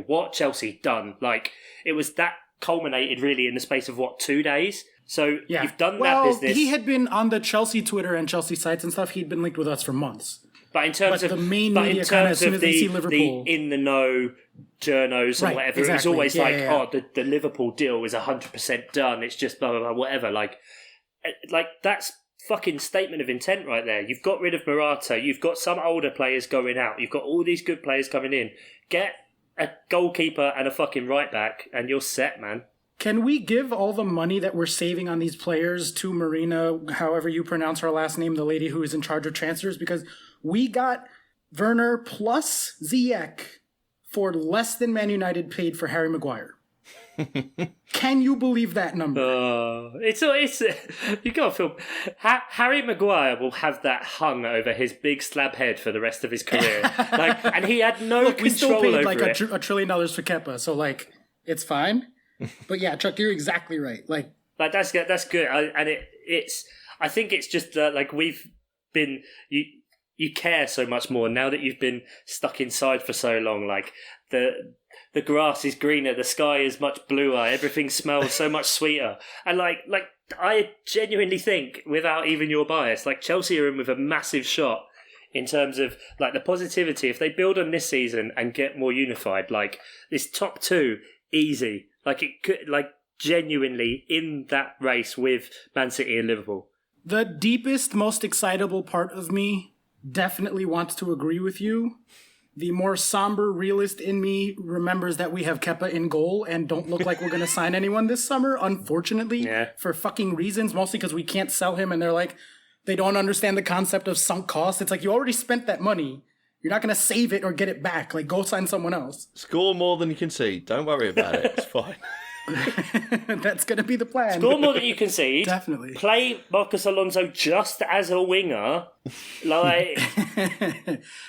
What Chelsea done? Like, it was that culminated really in the space of 2 days? So you've done that business. He had been on the Chelsea Twitter and Chelsea sites and stuff. He'd been linked with us for months. But in terms but of the main media kind of as soon as they see the Liverpool, in the know journos and whatever, exactly. it's always oh, the Liverpool deal is 100% done. It's just blah blah blah, whatever. Like that's fucking statement of intent right there. You've got rid of Morata. You've got some older players going out. You've got all these good players coming in. Get a goalkeeper and a fucking right back, and you're set, man. Can we give all the money that we're saving on these players to Marina, however you pronounce her last name, the lady who is in charge of transfers? Because we got Werner plus Ziyech for less than Man United paid for Harry Maguire. Can you believe that number? It's you gotta feel. Harry Maguire will have that hung over his big slab head for the rest of his career. And he had no Look, control we still paid over like it. $1 trillion for Kepa, so it's fine. But yeah, Chuck, you're exactly right. That's good, I think it's just we've been you care so much more now that you've been stuck inside for so long. Like the grass is greener, the sky is much bluer, everything smells so much sweeter, and I genuinely think, without even your bias, Chelsea are in with a massive shot in terms of the positivity. If they build on this season and get more unified, this top two, easy. It could, genuinely in that race with Man City and Liverpool. The deepest, most excitable part of me definitely wants to agree with you. The more somber realist in me remembers that we have Kepa in goal and don't look like we're going to sign anyone this summer, unfortunately, for fucking reasons, mostly because we can't sell him, and they don't understand the concept of sunk cost. It's you already spent that money. You're not going to save it or get it back. Go sign someone else. Score more than you can see. Don't worry about it. It's fine. That's going to be the plan. Score more than you concede. Definitely. Play Marcus Alonso just as a winger.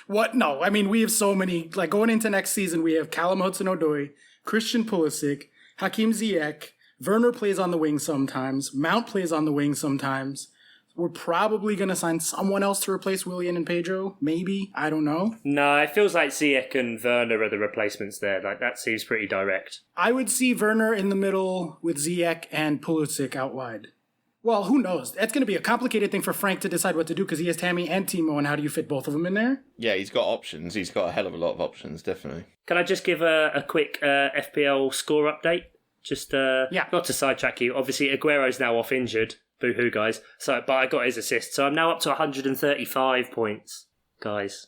What? No. I mean, we have so many. Going into next season, we have Callum Hudson-Odoi, Christian Pulisic, Hakim Ziyech. Werner plays on the wing sometimes. Mount plays on the wing sometimes. We're probably going to sign someone else to replace Willian and Pedro. Maybe. I don't know. No, it feels like Ziyech and Werner are the replacements there. That seems pretty direct. I would see Werner in the middle with Ziyech and Pulisic out wide. Well, who knows? That's going to be a complicated thing for Frank to decide what to do because he has Tammy and Timo, and how do you fit both of them in there? Yeah, he's got options. He's got a hell of a lot of options, definitely. Can I just give a quick FPL score update? Just not to sidetrack you. Obviously, Aguero's now off injured. Boo-hoo, guys. But I got his assist. So I'm now up to 135 points, guys.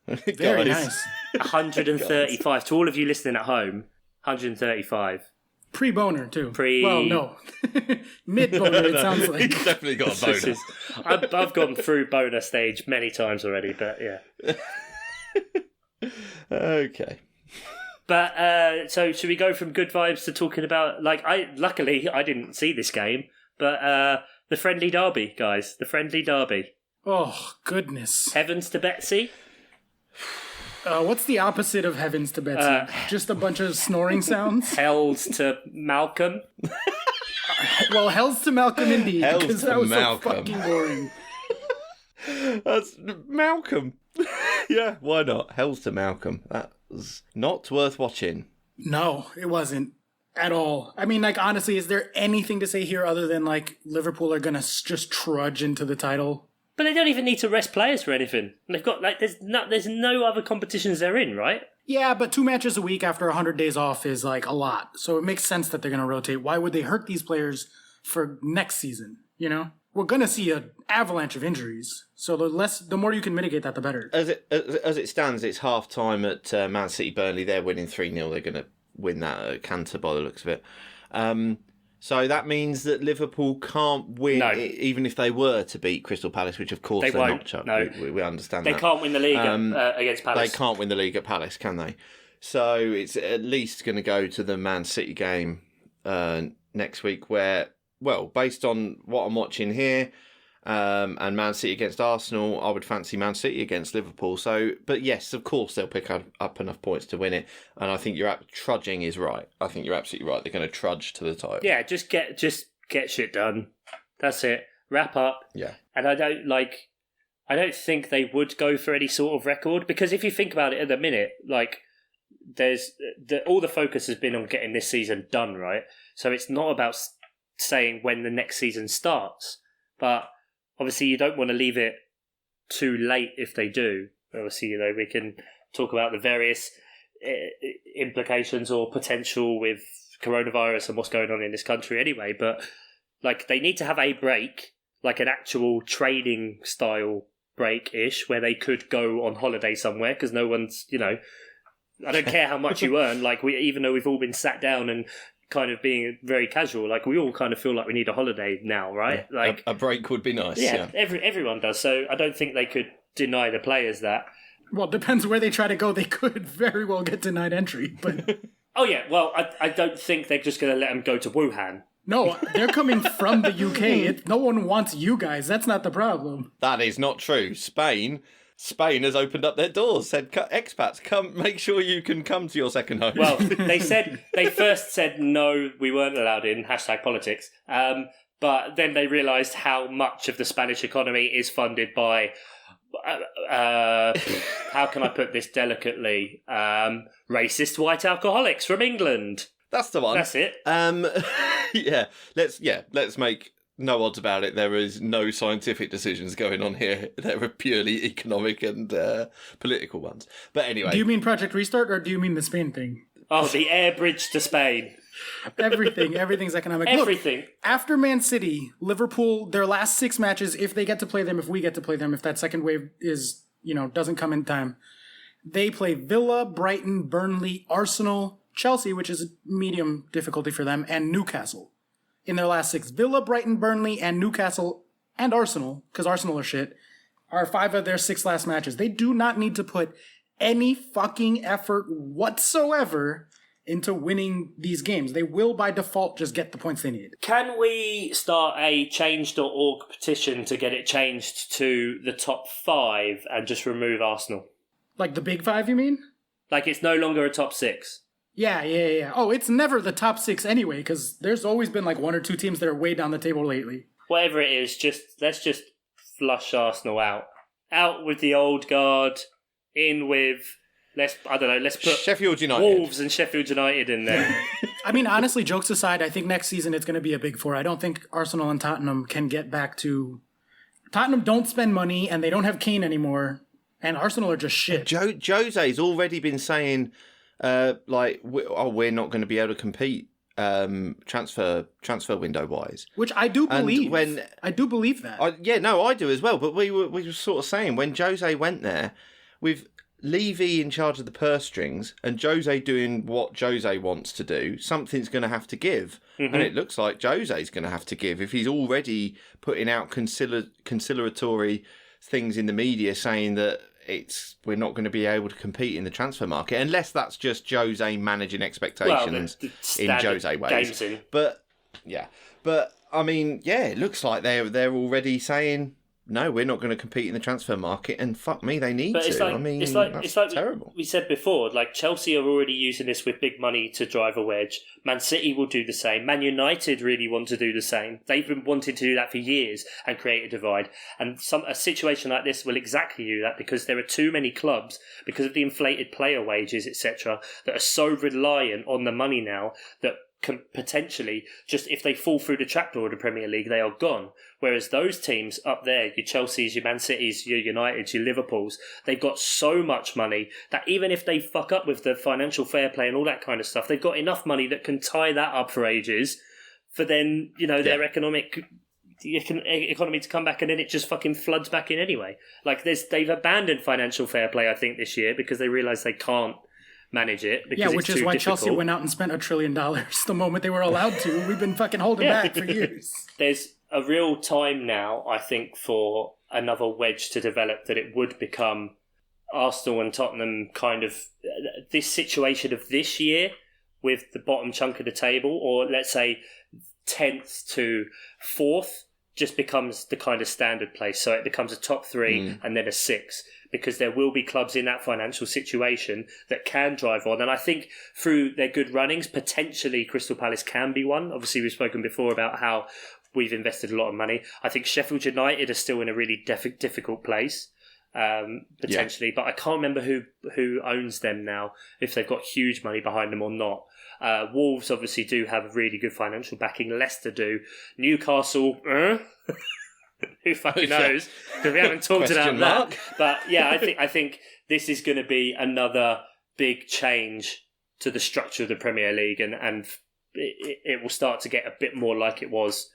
Very nice. 135. To all of you listening at home, 135. Pre-boner, too. Well, no. Mid-boner, it sounds like. He's definitely got a boner. I've gone through boner stage many times already, but yeah. Okay. But, so should we go from good vibes to talking about, luckily, I didn't see this game, but the friendly derby, guys. The friendly derby. Oh, goodness. Heavens to Betsy? What's the opposite of heavens to Betsy? Just a bunch of snoring sounds? Hells to Malcolm? Well, hells to Malcolm indeed. Hells because to that was Malcolm. so fucking boring. That's Malcolm. Yeah, why not? Hells to Malcolm. That was not worth watching. No, it wasn't. At all. I mean, honestly, is there anything to say here other than, Liverpool are going to just trudge into the title? But they don't even need to rest players for anything. They've got, there's no other competitions they're in, right? Yeah, but 2 matches a week after 100 days off is, a lot. So it makes sense that they're going to rotate. Why would they hurt these players for next season, We're going to see an avalanche of injuries. So the more you can mitigate that, the better. As it stands, it's half-time at Man City Burnley. They're winning 3-0. They're going to win that canter by the looks of it. So that means that Liverpool can't win, even if they were to beat Crystal Palace, which of course they they're won't. not, Chuck. No. We understand they that. They can't win the league against Palace. They can't win the league at Palace, can they? So it's at least going to go to the Man City game next week where, well, based on what I'm watching here, and Man City against Arsenal, I would fancy Man City against Liverpool. So, but yes, of course they'll pick up enough points to win it. And I think trudging is right. I think you're absolutely right. They're going to trudge to the title. Yeah, just get shit done. That's it. Wrap up. Yeah. And I don't think they would go for any sort of record, because if you think about it at the minute, all the focus has been on getting this season done, right? So it's not about saying when the next season starts, but obviously you don't want to leave it too late if they do. obviously, we can talk about the various implications or potential with coronavirus and what's going on in this country anyway, but they need to have a break, like an actual trading style break-ish, where they could go on holiday somewhere, because no one's, I don't care how much you earn, even though we've all been sat down and kind of being very casual, we all kind of feel like we need a holiday now, right? Yeah. A break would be nice. Yeah, everyone does. So I don't think they could deny the players that. Well, it depends where they try to go. They could very well get denied entry, but... Oh, yeah. Well, I don't think they're just going to let them go to Wuhan. No, they're coming from the UK. No one wants you guys. That's not the problem. That is not true. Spain has opened up their doors, said, expats, come, make sure you can come to your second home. Well, they first said no, we weren't allowed in, #politics. But then they realised how much of the Spanish economy is funded by, how can I put this delicately, racist white alcoholics from England. That's the one. That's it. Let's make no odds about it. There is no scientific decisions going on here. There are purely economic and political ones. But anyway. Do you mean Project Restart or do you mean the Spain thing? Oh, the air bridge to Spain. Everything's economic. Everything. Look, after Man City, Liverpool, their last 6 matches, if they get to play them, if we get to play them, if that second wave is, doesn't come in time, they play Villa, Brighton, Burnley, Arsenal, Chelsea, which is medium difficulty for them, and Newcastle. In their last 6, Villa, Brighton, Burnley, and Newcastle, and Arsenal, because Arsenal are shit, are 5 of their 6 last matches. They do not need to put any fucking effort whatsoever into winning these games. They will, by default, just get the points they need. Can we start a change.org petition to get it changed to the top 5 and just remove Arsenal? Like the big 5, you mean? It's no longer a top 6. Yeah. Oh, it's never the top 6 anyway, because there's always been 1 or 2 teams that are way down the table lately. Whatever it is, let's just flush Arsenal out. Out with the old guard, in with, let's put Sheffield United. Wolves and Sheffield United in there. I mean, honestly, jokes aside, I think next season it's going to be a big 4. I don't think Arsenal and Tottenham can get back to... Tottenham don't spend money, and they don't have Kane anymore, and Arsenal are just shit. Jose's already been saying... we're not going to be able to compete transfer window wise, which I do believe. I do believe that. I do as well. But we were sort of saying when Jose went there, with Levy in charge of the purse strings and Jose doing what Jose wants to do, something's going to have to give, and it looks like Jose's going to have to give if he's already putting out conciliatory things in the media saying that. We're not going to be able to compete in the transfer market unless that's just Jose managing expectations in Jose ways. But I mean, it looks like they're already saying no, we're not going to compete in the transfer market, and fuck me, they need to. It's terrible. We said before, Chelsea are already using this with big money to drive a wedge. Man City will do the same. Man United really want to do the same. They've been wanting to do that for years and create a divide. And a situation like this will exactly do that because there are too many clubs, because of the inflated player wages, etc., that are so reliant on the money now that can potentially, just if they fall through the trapdoor of the Premier League, they are gone. Whereas those teams up there, your Chelseas, your Man Cities, your Uniteds, your Liverpools, they've got so much money that even if they fuck up with the financial fair play and all that kind of stuff, they've got enough money that can tie that up for ages for then, their economy to come back, and then it just fucking floods back in anyway. They've abandoned financial fair play, I think, this year because they realise they can't manage it because which is why difficult. Chelsea went out and spent $1 trillion the moment they were allowed to. We've been fucking holding back for years. There's a real time now, I think, for another wedge to develop that it would become Arsenal and Tottenham kind of this situation of this year with the bottom chunk of the table, or let's say 10th to 4th, just becomes the kind of standard place. So it becomes a top 3 and then a 6. Because there will be clubs in that financial situation that can drive on. And I think through their good runnings, potentially Crystal Palace can be one. Obviously, we've spoken before about how we've invested a lot of money. I think Sheffield United are still in a really difficult place, potentially. But I can't remember who owns them now, if they've got huge money behind them or not. Wolves obviously do have really good financial backing. Leicester do. Newcastle... Who fucking knows? Because we haven't talked about that. But yeah, I think this is going to be another big change to the structure of the Premier League, and it will start to get a bit more like it was,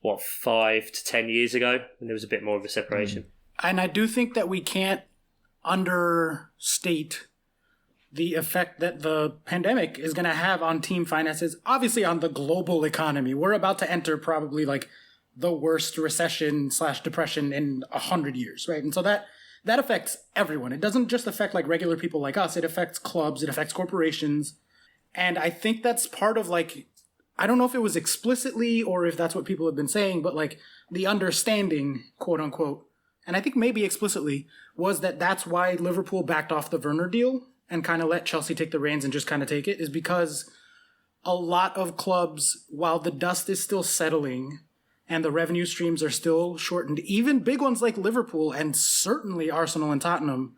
5 to 10 years ago, when there was a bit more of a separation. And I do think that we can't understate the effect that the pandemic is going to have on team finances, obviously on the global economy. We're about to enter probably like the worst recession/depression in 100 years, right? And so that affects everyone. It doesn't just affect like regular people like us. It affects clubs. It affects corporations. And I think that's part of like, I don't know if it was explicitly or if that's what people have been saying, but like the understanding, quote unquote, and I think maybe explicitly, was that that's why Liverpool backed off the Werner deal and kind of let Chelsea take the reins and just kind of take it, is because a lot of clubs, while the dust is still settling and the revenue streams are still shortened, even big ones like Liverpool and certainly Arsenal and Tottenham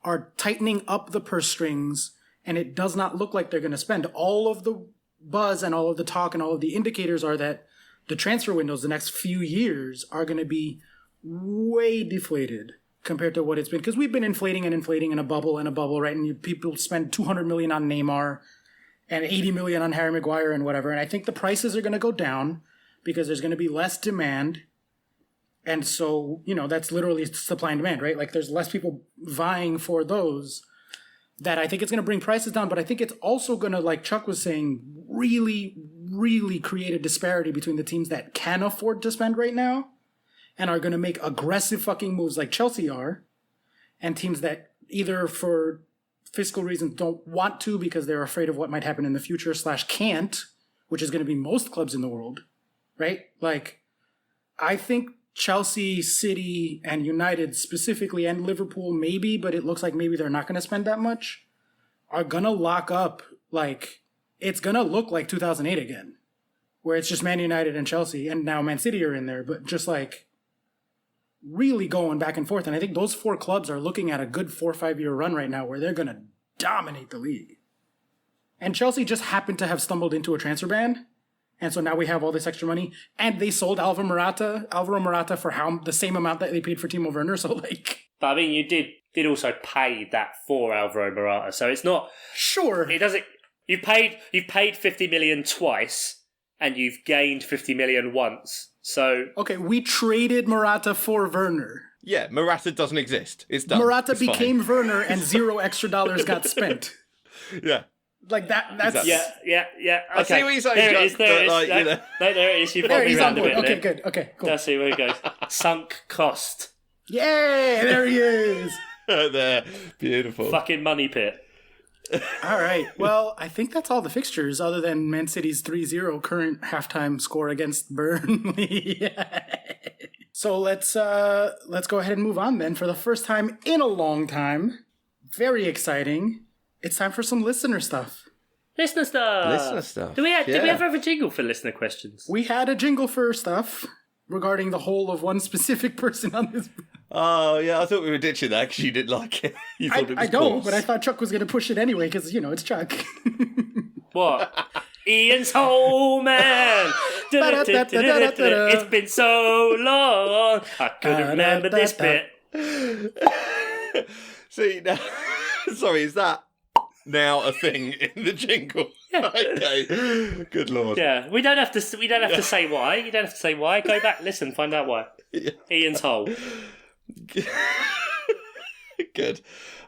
are tightening up the purse strings, and it does not look like they're going to spend. All of the buzz and all of the talk and all of the indicators are that the transfer windows the next few years are going to be way deflated compared to what it's been, because we've been inflating in a bubble, right? And people spend 200 million on Neymar and 80 million on Harry Maguire and whatever. And I think the prices are going to go down because there's going to be less demand. And so, that's literally supply and demand, right? Like there's less people vying for those, that I think it's going to bring prices down. But I think it's also going to, like Chuck was saying, really, really create a disparity between the teams that can afford to spend right now and are going to make aggressive fucking moves like Chelsea are, and teams that either for fiscal reasons don't want to because they're afraid of what might happen in the future / can't, which is going to be most clubs in the world, right? Like, I think Chelsea, City, and United specifically, and Liverpool maybe, but it looks like maybe they're not going to spend that much, are going to lock up, like, it's going to look like 2008 again, where it's just Man United and Chelsea, and now Man City are in there, but just like, really going back and forth. And I think those 4 clubs are looking at a good 4 or 5 year run right now where they're going to dominate the league. And Chelsea just happened to have stumbled into a transfer ban. And so now we have all this extra money. And they sold Alvaro Morata for the same amount that they paid for Timo Werner. So like... But I mean, you did also pay that for Alvaro Morata. So it's not... Sure. It doesn't... You've paid 50 million twice and you've gained 50 million once. So okay, we traded Morata for Werner. Yeah, Morata doesn't exist. It's done. Morata became Werner, and $0 extra got spent. Yeah, like that. That's exactly. Yeah. Okay. I see what you're saying. There it is. There it is. You've got me round a bit. Okay, good. Okay, cool. Let's see where it goes. Sunk cost. Yeah, there he is. There, beautiful. Fucking money pit. All right. Well, I think that's all the fixtures other than Man City's 3-0 current halftime score against Burnley. So let's go ahead and move on then. For the first time in a long time, very exciting, it's time for some listener stuff. Listener stuff. Did we ever have a jingle for listener questions? We had a jingle for stuff regarding the whole of one specific person on this. Oh, yeah, I thought we were ditching that because you didn't like it. You thought it was I don't, coarse. but I thought Chuck was going to push it anyway because, it's Chuck. What? Ian's home, man. It's been so long. I couldn't remember this bit. See, now, sorry, is that now a thing in the jingle? Yeah. Okay. Good Lord. Yeah, we don't have to say why. You don't have to say why. Go back, listen, find out why. Yeah. Ian's hole. Good.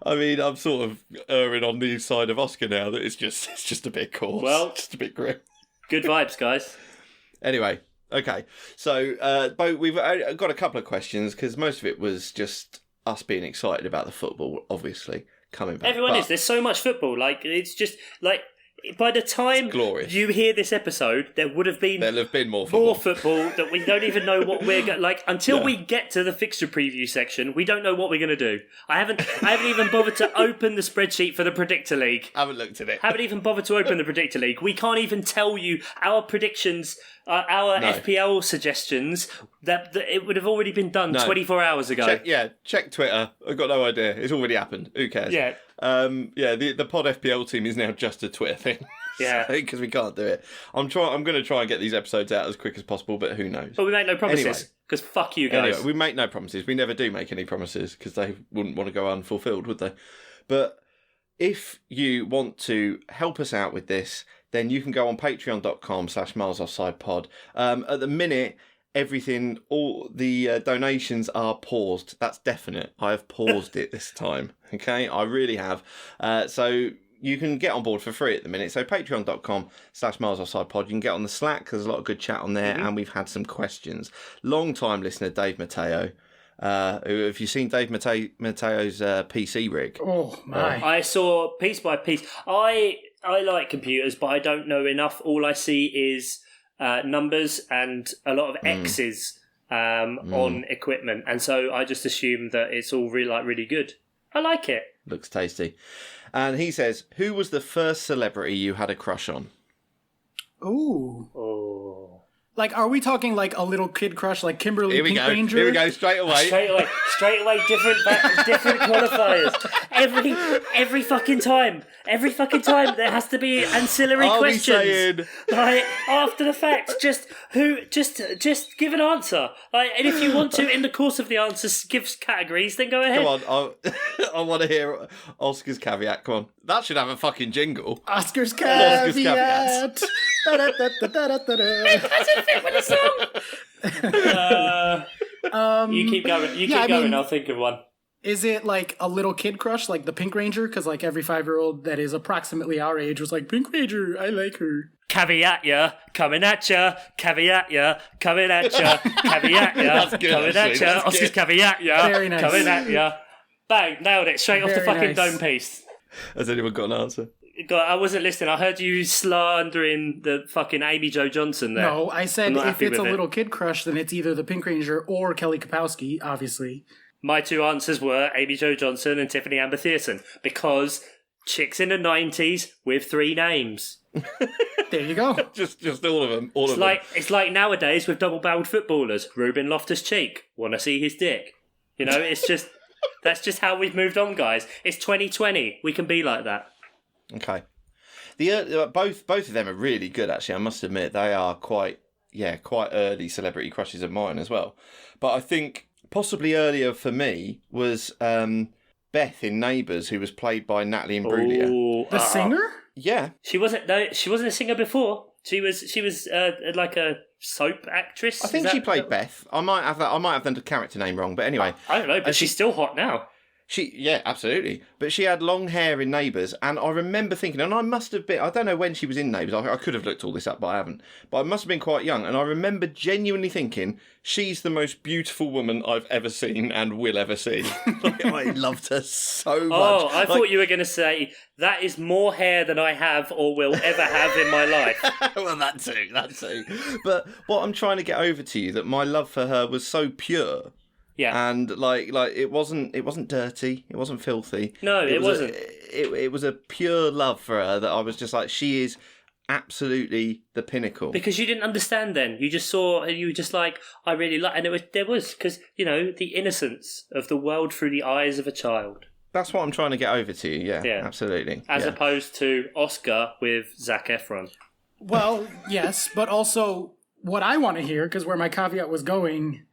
I mean, I'm sort of erring on the side of Oscar now that it's just a bit coarse. Well, just a bit grim. Good vibes, guys. Anyway, okay. So, we've got a couple of questions because most of it was just us being excited about the football, obviously, coming back. Everyone is. There's so much football. Like, it's just, like, by the time you hear this episode, there'll have been more football that we don't even know what we're going. Like, until we get to the fixture preview section, we don't know what we're going to do. I haven't even bothered to open the spreadsheet for the Predictor League. I haven't looked at it. Haven't even bothered to open the Predictor League. We can't even tell you our predictions, our FPL suggestions. That it would have already been done 24 hours ago. Check Twitter. I've got no idea. It's already happened. Who cares? Yeah. The Pod FPL team is now just a Twitter thing. Yeah. Because we can't do it. I'm going to try and get these episodes out as quick as possible, but who knows? But we make no promises, because fuck you guys. Anyway, we make no promises. We never do make any promises, because they wouldn't want to go unfulfilled, would they? But if you want to help us out with this, then you can go on patreon.com/milesoffsidepod. At the minute, everything, all the donations are paused. That's definite. I have paused it this time. Okay, I really have. So you can get on board for free at the minute. So patreon.com/milesoffsidepod. You can get on the Slack. There's a lot of good chat on there, and we've had some questions. Long-time listener Dave Mateo. Have you seen Dave Mateo's PC rig? Oh my! I saw piece by piece. I like computers, but I don't know enough. All I see is numbers and a lot of X's on equipment, and so I just assume that it's all really good. I like it. Looks tasty. And he says, "Who was the first celebrity you had a crush on?" Ooh. Oh. Like, are we talking like a little kid crush, like Kimberly Pink Ranger? Here we go. Straight away. Different qualifiers. Every fucking time, there has to be ancillary questions. Saying... Like after the fact, just give an answer. Like, and if you want to, in the course of the answers, give categories. Then go ahead. Come on, I want to hear Oscar's caveat. Come on, that should have a fucking jingle. Oscar's caveat. Oscar's caveat. It doesn't fit with the song. You keep going. I'll think of one. Is it like a little kid crush, like the Pink Ranger? Because like every 5-year-old that is approximately our age was like, Pink Ranger, I like her. Caveat ya, coming at ya. Caveat ya, coming at ya. Caveat ya, That's good, coming at ya. Oscar's caveat ya, Very nice. coming at ya. Bang, nailed it. Straight off the Very fucking nice. dome piece. Has anyone got an answer? God, I wasn't listening. I heard you slandering the fucking Amy Jo Johnson there. No, I said if happy it's a with it. little kid crush, then it's either the Pink Ranger or Kelly Kapowski, obviously. My two answers were Amy Jo Johnson and Tiffany Amber Thiessen, because chicks in the 90s with 3 names. There you go. Just all of them. It's like nowadays with double-barreled footballers. Ruben Loftus-Cheek. Want to see his dick? You know, it's just... That's just how we've moved on, guys. It's 2020. We can be like that. Okay. The both of them are really good, actually. I must admit, they are quite early celebrity crushes of mine as well. But I think possibly earlier for me was Beth in Neighbours, who was played by Natalie Imbruglia. The singer? Yeah. She wasn't a singer before. She was like a soap actress. I think she played Beth. I might have the character name wrong, but anyway. I don't know, but she's still hot now. Yeah, absolutely. But she had long hair in Neighbours, and I remember thinking, and I must have been, I don't know when she was in Neighbours, I could have looked all this up, but I haven't. But I must have been quite young, and I remember genuinely thinking, she's the most beautiful woman I've ever seen and will ever see. I loved her so much. Oh, I thought you were going to say, that is more hair than I have or will ever have in my life. Well, that too. But what I'm trying to get over to you, that my love for her was so pure. Yeah. And like it wasn't dirty, it wasn't filthy. No, it wasn't. It was a pure love for her that I was just like, she is absolutely the pinnacle. Because you didn't understand then. You just saw, and you were just like, I really like, and there was, because, you know, the innocence of the world through the eyes of a child. That's what I'm trying to get over to you, yeah. Absolutely. As opposed to Oscar with Zac Efron. Well, yes, but also what I want to hear, because where my caveat was going,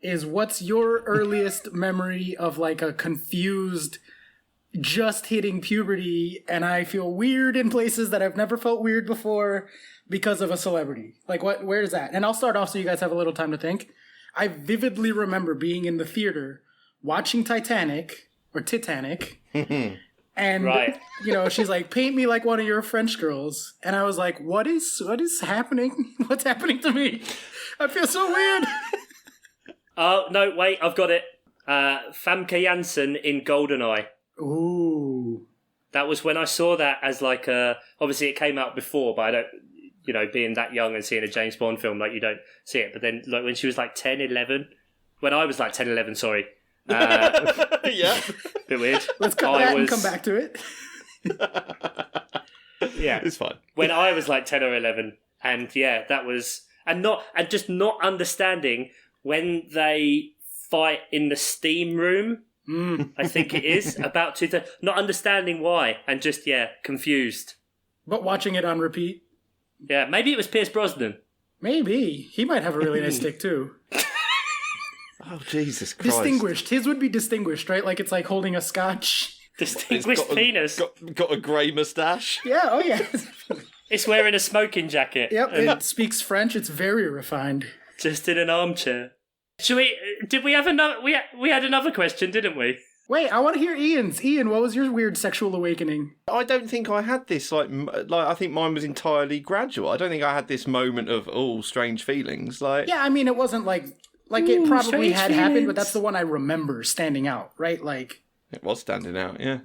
is what's your earliest memory of like a confused, just hitting puberty, and I feel weird in places that I've never felt weird before because of a celebrity? Like, where is that? And I'll start off so you guys have a little time to think. I vividly remember being in the theater watching Titanic, and, you know, she's like, paint me like one of your French girls. And I was like, what is happening? What's happening to me? I feel so weird. Oh, no, wait, I've got it. Famke Janssen in GoldenEye. Ooh. That was when I saw that as like obviously it came out before, but I don't, you know, being that young and seeing a James Bond film, like, you don't see it. But then, like, when she was like 10, 11, when I was like 10, 11, sorry. Yeah. Bit weird. Let's cut that and come back to it. Yeah. It's fine. When I was like 10 or 11, and yeah, that was, and just not understanding when they fight in the steam room, I think it is, about not understanding why, and just, confused. But watching it on repeat. Yeah, maybe it was Pierce Brosnan. Maybe. He might have a really nice stick, too. Oh, Jesus Christ. Distinguished. His would be distinguished, right? Like it's like holding a scotch. Distinguished penis. Got a grey moustache. Yeah, oh yeah. It's wearing a smoking jacket. Yep, it speaks French. It's very refined. Just in an armchair. Did we have another? We had another question, didn't we? Wait, I want to hear Ian's. Ian, what was your weird sexual awakening? I don't think I had this, like I think mine was entirely gradual. I don't think I had this moment of, strange feelings. Like, yeah, I mean, it wasn't like it probably had feelings. happened, but that's the one I remember standing out, right? Like, it was standing out, yeah.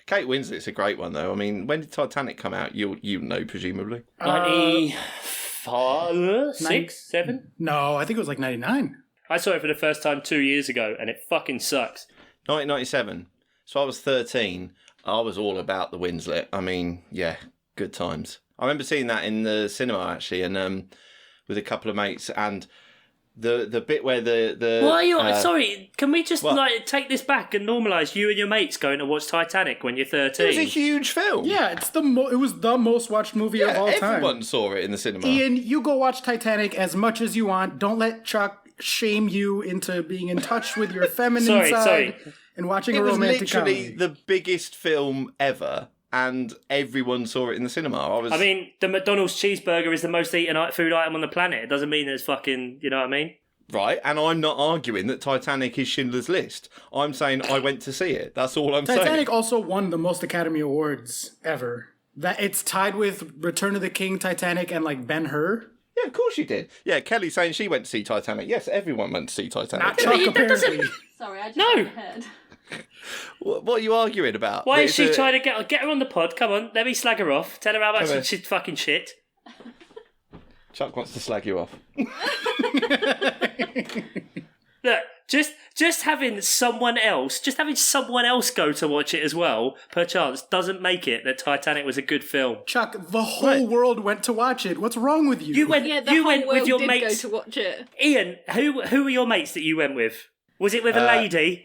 Kate Winslet's a great one, though. I mean, when did Titanic come out? You know, presumably. 95, 6, 7? No, I think it was like 99. I saw it for the first time 2 years ago, and it fucking sucks. 1997. So I was 13. I was all about the Winslet. I mean, yeah, good times. I remember seeing that in the cinema, actually, and with a couple of mates, and the bit where the Why are you... sorry, can we just take this back and normalise you and your mates going to watch Titanic when you're 13? It was a huge film. Yeah, it was the most watched movie of all time. Everyone saw it in the cinema. Ian, you go watch Titanic as much as you want. Don't let Chuck shame you into being in touch with your feminine side and watching a romantic comedy. It was literally the biggest film ever, and everyone saw it in the cinema. I mean, the McDonald's cheeseburger is the most eaten food item on the planet. It doesn't mean it's fucking, you know what I mean? Right, and I'm not arguing that Titanic is Schindler's List. I'm saying I went to see it. That's all I'm saying. Titanic also won the most Academy Awards ever. That it's tied with Return of the King, Titanic, and like Ben-Hur. Yeah, of course you did. Yeah, Kelly's saying she went to see Titanic. Yes, everyone went to see Titanic. Not Chuck, apparently. Sorry, I just heard. What are you arguing about? Why is she trying to get her on the pod? Come on, let me slag her off. Tell her how much she's fucking shit. Chuck wants to slag you off. Look, just having someone else go to watch it as well, perchance, doesn't make it that Titanic was a good film. Chuck, the whole world went to watch it. What's wrong with you? You went with your did mates. go to watch it. Ian, who were your mates that you went with? Was it with a lady?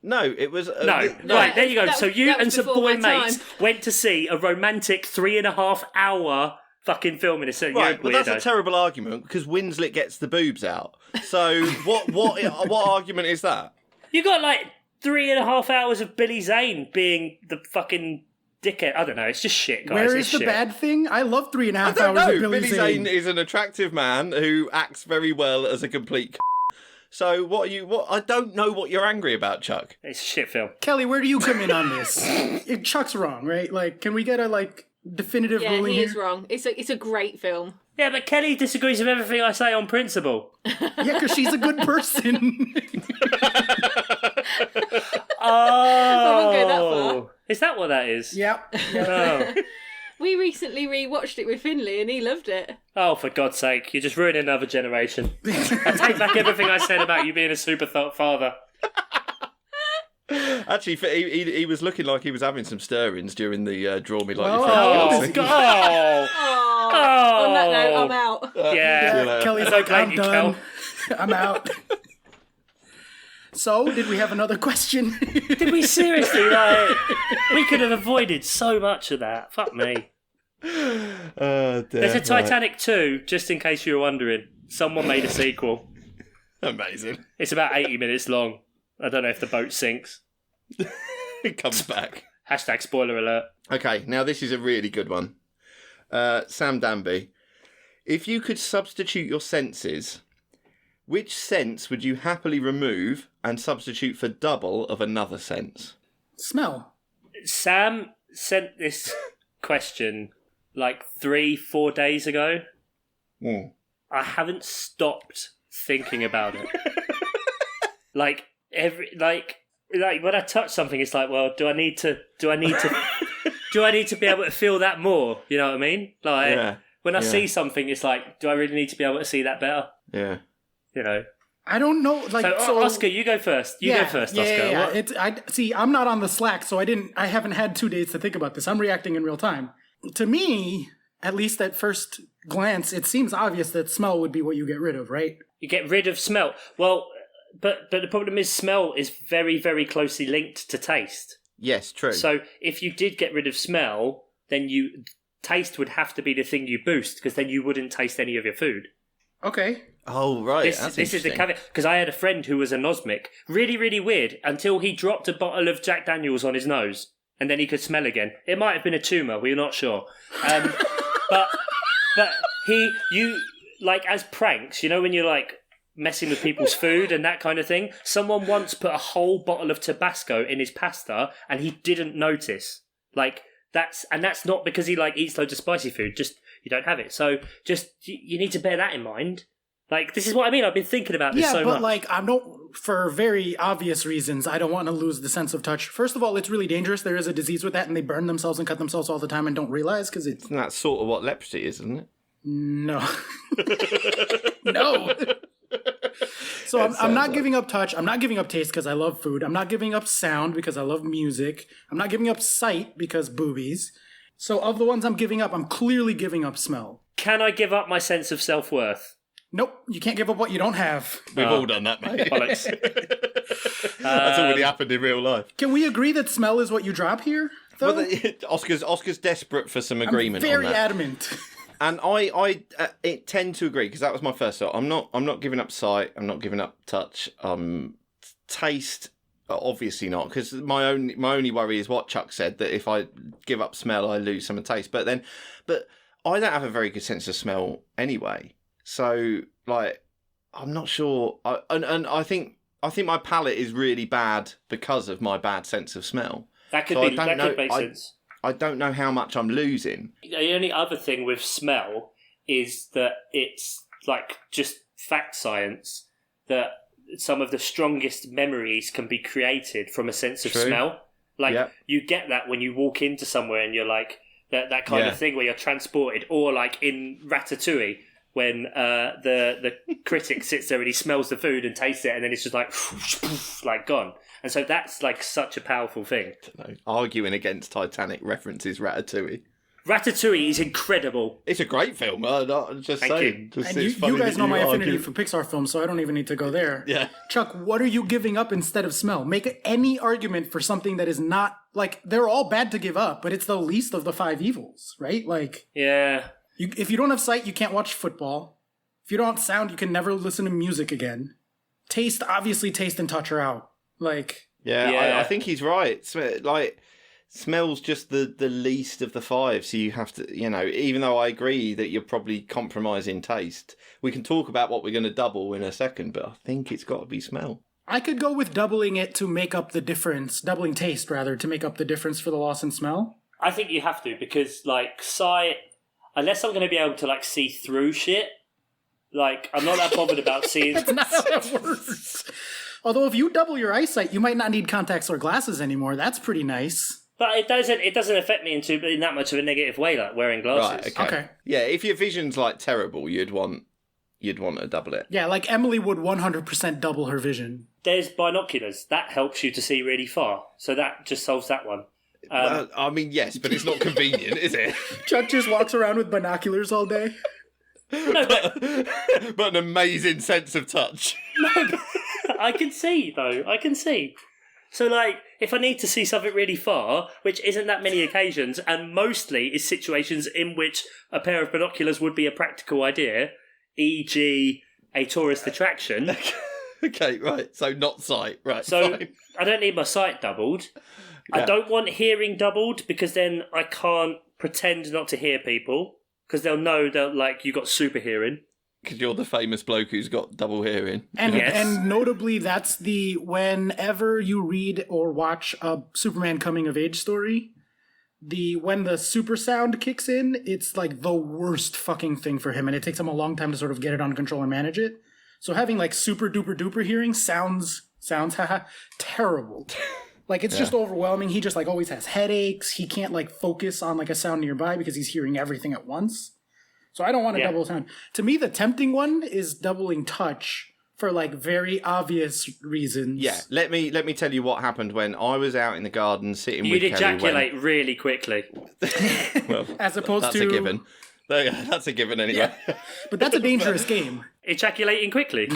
No, it was... No. Right, there you go. So you and some boy my mates went to see a romantic 3.5 hour fucking film in a cinema. Right, but that's a terrible argument because Winslet gets the boobs out. So what argument is that? You got like 3.5 hours of Billy Zane being the fucking dickhead. I don't know. It's just shit, guys. Where is the bad thing? I love 3.5 hours of Billy Zane. Billy Zane is an attractive man who acts very well as a complete. So I don't know what you're angry about, Chuck. It's a shit film. Kelly, where do you come in on this? Chuck's wrong, right? Like, can we get a definitive ruling he here? is wrong. It's a great film. Yeah, but Kelly disagrees with everything I say on principle. Yeah, because she's a good person. I won't go that far. Is that what that is? Yep. Oh. We recently rewatched it with Finley and he loved it. Oh, for God's sake, you're just ruining another generation. I take back everything I said about you being a super father. Actually, he was looking like he was having some stirrings during the Draw Me Like Your Oh, Friend. God. On that note, I'm out. Yeah. Kelly's like, I'm done. I'm out. So, did we have another question? Did we seriously? We could have avoided so much of that. Fuck me. There's a Titanic 2, just in case you were wondering. Someone made a sequel. Amazing. It's about 80 minutes long. I don't know if the boat sinks. It comes back. # spoiler alert. Okay, now this is a really good one. Sam Danby. If you could substitute your senses, which sense would you happily remove and substitute for double of another sense? Smell. Sam sent this question 3-4 days ago. Mm. I haven't stopped thinking about it. When I touch something, it's like, well, do I need to be able to feel that more? You know what I mean? When I see something, it's like, do I really need to be able to see that better? Yeah. You know. I don't know. So Oscar, you go first. You go first, Oscar. Yeah. I'm not on the Slack, so I haven't had 2 days to think about this. I'm reacting in real time. To me, at least at first glance, it seems obvious that smell would be what you get rid of, right? You get rid of smell. Well, but the problem is smell is very, very closely linked to taste. Yes, true. So if you did get rid of smell, then taste would have to be the thing you boost, because then you wouldn't taste any of your food. Okay. Oh, right. This is the caveat, because I had a friend who was anosmic. Really, really weird, until he dropped a bottle of Jack Daniels on his nose, and then he could smell again. It might have been a tumour, we're not sure. But like, as pranks, you know, when you're like messing with people's food and that kind of thing, someone once put a whole bottle of Tabasco in his pasta and he didn't notice. Like, that's not because he like eats loads of spicy food, just you don't have it. So just you need to bear that in mind. Like, this is what I mean. I've been thinking about this so much. Yeah, but like, for very obvious reasons, I don't want to lose the sense of touch. First of all, it's really dangerous. There is a disease with that, and they burn themselves and cut themselves all the time and don't realize, because it's... That's sort of what leprosy is, isn't it? No. No. So I'm not giving up touch. I'm not giving up taste because I love food. I'm not giving up sound because I love music. I'm not giving up sight because boobies. So of the ones I'm giving up, I'm clearly giving up smell. Can I give up my sense of self-worth? Nope, you can't give up what you don't have. We've all done that, mate. That's already happened in real life. Can we agree that smell is what you drop here, though? Well, Oscar's desperate for some agreement on that. Very adamant. And I tend to agree, because that was my first thought. I'm not giving up sight. I'm not giving up touch. Taste, obviously not, because my only worry is what Chuck said, that if I give up smell, I lose some of taste. But I don't have a very good sense of smell anyway. So, like, I'm not sure. I think my palate is really bad because of my bad sense of smell. That could make sense. I don't know how much I'm losing. The only other thing with smell is that it's like just fact science that some of the strongest memories can be created from a sense of smell. Like, you get that when you walk into somewhere and you're like, that kind of thing where you're transported, or like in Ratatouille, when the critic sits there and he smells the food and tastes it, and then it's just like gone. And so that's like such a powerful thing. I don't know. Arguing against Titanic references Ratatouille. Ratatouille is incredible. It's a great film. I'm just saying. And you guys know my affinity for Pixar films, so I don't even need to go there. Yeah. Chuck, what are you giving up instead of smell? Make any argument for something that is not, like, they're all bad to give up, but it's the least of the five evils, right? Like, yeah. If you don't have sight, you can't watch football. If you don't have sound, you can never listen to music again. Taste, obviously, taste and touch are out. Like, I think he's right. Like, smell's just the least of the five, so you have to, you know, even though I agree that you're probably compromising taste, we can talk about what we're going to double in a second, but I think it's got to be smell. I could go with doubling it to make up the difference, doubling taste, rather, to make up the difference for the loss in smell. I think you have to, because, like, sight, unless I'm going to be able to, like, see through shit, like, I'm not that bothered about seeing... That's not how that works. Although if you double your eyesight, you might not need contacts or glasses anymore. That's pretty nice. But it doesn't affect me in that much of a negative way, like wearing glasses. Right, okay. Yeah, if your vision's like terrible, you'd want to double it. Yeah, like Emily would 100% double her vision. There's binoculars. That helps you to see really far. So that just solves that one. Well, I mean, yes, but it's not convenient, is it? Chuck just walks around with binoculars all day. No, but an amazing sense of touch. No, but I can see, though. I can see. So, like, if I need to see something really far, which isn't that many occasions, and mostly is situations in which a pair of binoculars would be a practical idea, e.g. a tourist attraction. Okay, right. So not sight. Right, so fine. I don't need my sight doubled. Yeah. I don't want hearing doubled, because then I can't pretend not to hear people, because they'll know that, like, you got super hearing. Because you're the famous bloke who's got double hearing. And yes. And notably, that's whenever you read or watch a Superman coming of age story, when the super sound kicks in, it's like the worst fucking thing for him, and it takes him a long time to sort of get it under control and manage it. So having like super duper duper hearing sounds terrible. Like, it's just overwhelming. He just like always has headaches. He can't like focus on like a sound nearby because he's hearing everything at once. So I don't want to double sound. To me, the tempting one is doubling touch for like very obvious reasons. Yeah, let me tell you what happened when I was out in the garden sitting with Kelly. You'd ejaculate really quickly. Well, as opposed that's to... a given. That's a given anyway. Yeah. But that's a dangerous game. Ejaculating quickly?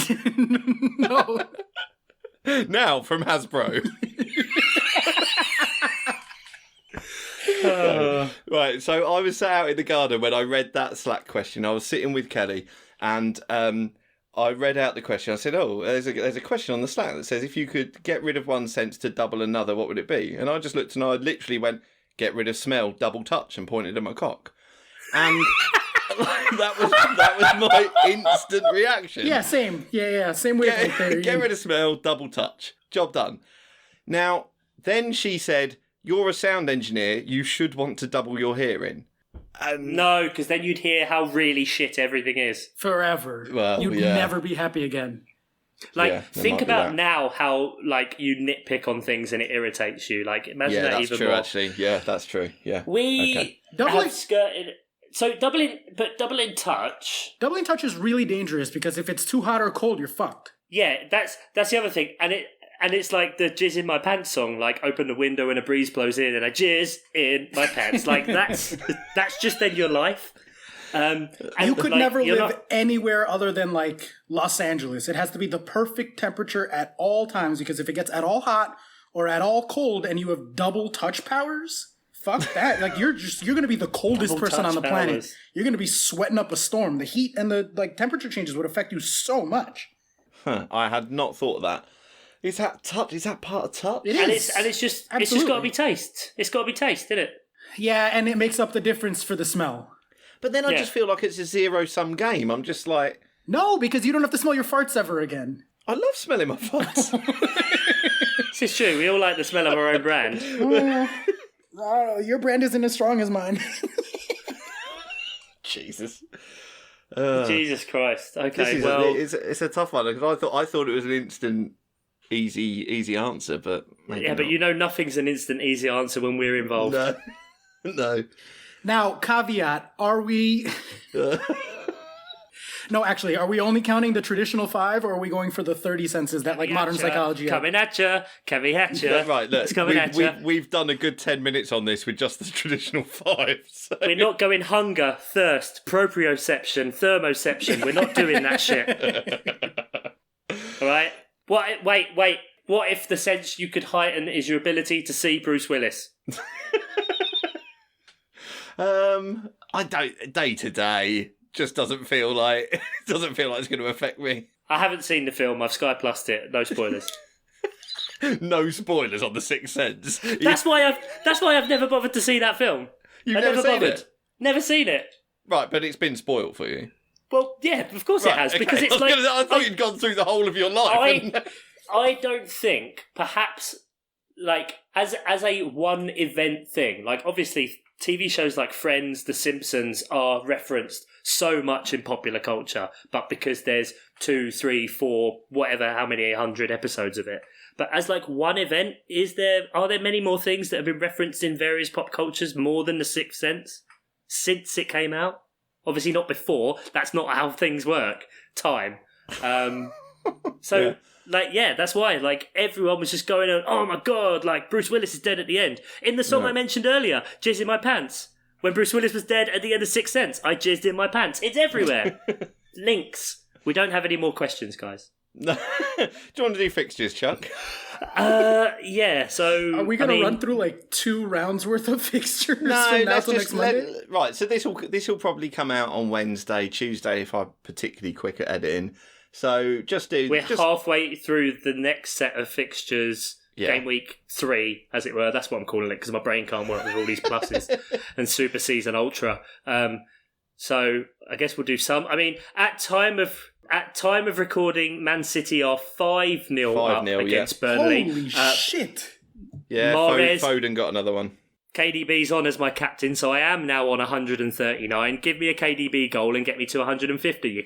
No. Now from Hasbro. Right, so I was sat out in the garden when I read that Slack question. I was sitting with Kelly, and I read out the question. I said, "Oh, there's a question on the Slack that says if you could get rid of one sense to double another, what would it be?" And I just looked and I literally went, "Get rid of smell, double touch," and pointed at my cock. And that was my instant reaction. Yeah, same. Yeah, same way. Get rid of smell, double touch. Job done. Now, then she said, "You're a sound engineer. You should want to double your hearing." And no, because then you'd hear how really shit everything is. Forever. Well, you'd never be happy again. Like, think about now how, like, you nitpick on things and it irritates you. Like, imagine that even more. Yeah, that's true, actually. Yeah, that's true. Yeah. We have skirted... So, doubling touch... Doubling touch is really dangerous because if it's too hot or cold, you're fucked. Yeah, that's the other thing. And it's like the Jizz in My Pants song, like, open the window and a breeze blows in and I jizz in my pants. Like, that's just then your life. And you could never live anywhere other than, like, Los Angeles. It has to be the perfect temperature at all times, because if it gets at all hot or at all cold and you have double touch powers, fuck that. Like, you're going to be the coldest person on the planet. You're going to be sweating up a storm. The heat and the, like, temperature changes would affect you so much. Huh, I had not thought of that. Is that touch? Is that part of touch? It is. And it's just got to be taste. It's got to be taste, isn't it? Yeah, and it makes up the difference for the smell. But then I just feel like it's a zero-sum game. I'm just like... No, because you don't have to smell your farts ever again. I love smelling my farts. This is true. We all like the smell of our own brand. Your brand isn't as strong as mine. Jesus. Jesus Christ. Okay, it's a tough one, because I thought it was an instant... Easy answer, but maybe but you know nothing's an instant easy answer when we're involved. No. Now, caveat: are we? No, actually, are we only counting the traditional 5, or are we going for the 30 senses that like modern psychology? Coming at you. Right, look, we've done a good 10 minutes on this with just the traditional 5. So. We're not going hunger, thirst, proprioception, thermoception. We're not doing that shit. All right. Wait. What if the sense you could heighten is your ability to see Bruce Willis? I don't. Day to day just doesn't feel like it's going to affect me. I haven't seen the film. I've Sky Plussed it. No spoilers. No spoilers on The Sixth Sense. That's why I've never bothered to see that film. You've never seen it? Never seen it. Right, but it's been spoiled for you. Well, yeah, of course it has, because it's like... I thought you'd gone through the whole of your life. I don't think, perhaps, like, as a one-event thing, like, obviously, TV shows like Friends, The Simpsons are referenced so much in popular culture, but because there's 2, 3, 4, whatever, how many 100 episodes of it. But as, like, one event, are there many more things that have been referenced in various pop cultures more than The Sixth Sense since it came out? Obviously not before. That's not how things work. Time. That's why. Like, everyone was just going on, oh my God, like, Bruce Willis is dead at the end. In the song I mentioned earlier, Jizz in My Pants. When Bruce Willis was dead at the end of Sixth Sense, I jizzed in my pants. It's everywhere. Links. We don't have any more questions, guys. Do you want to do fixtures, Chuck? Yeah, so... Are we going to run through, like, 2 rounds worth of fixtures from now till next Monday? Right, so this will probably come out on Wednesday, Tuesday, if I'm particularly quick at editing. So We're halfway through the next set of fixtures, game week 3, as it were. That's what I'm calling it, because my brain can't work with all these pluses and Super Season Ultra. So I guess we'll do some. I mean, at time of recording, Man City are 5-0 against Burnley. Holy shit! Yeah, Foden got another one. KDB's on as my captain, so I am now on 139. Give me a KDB goal and get me to 150, you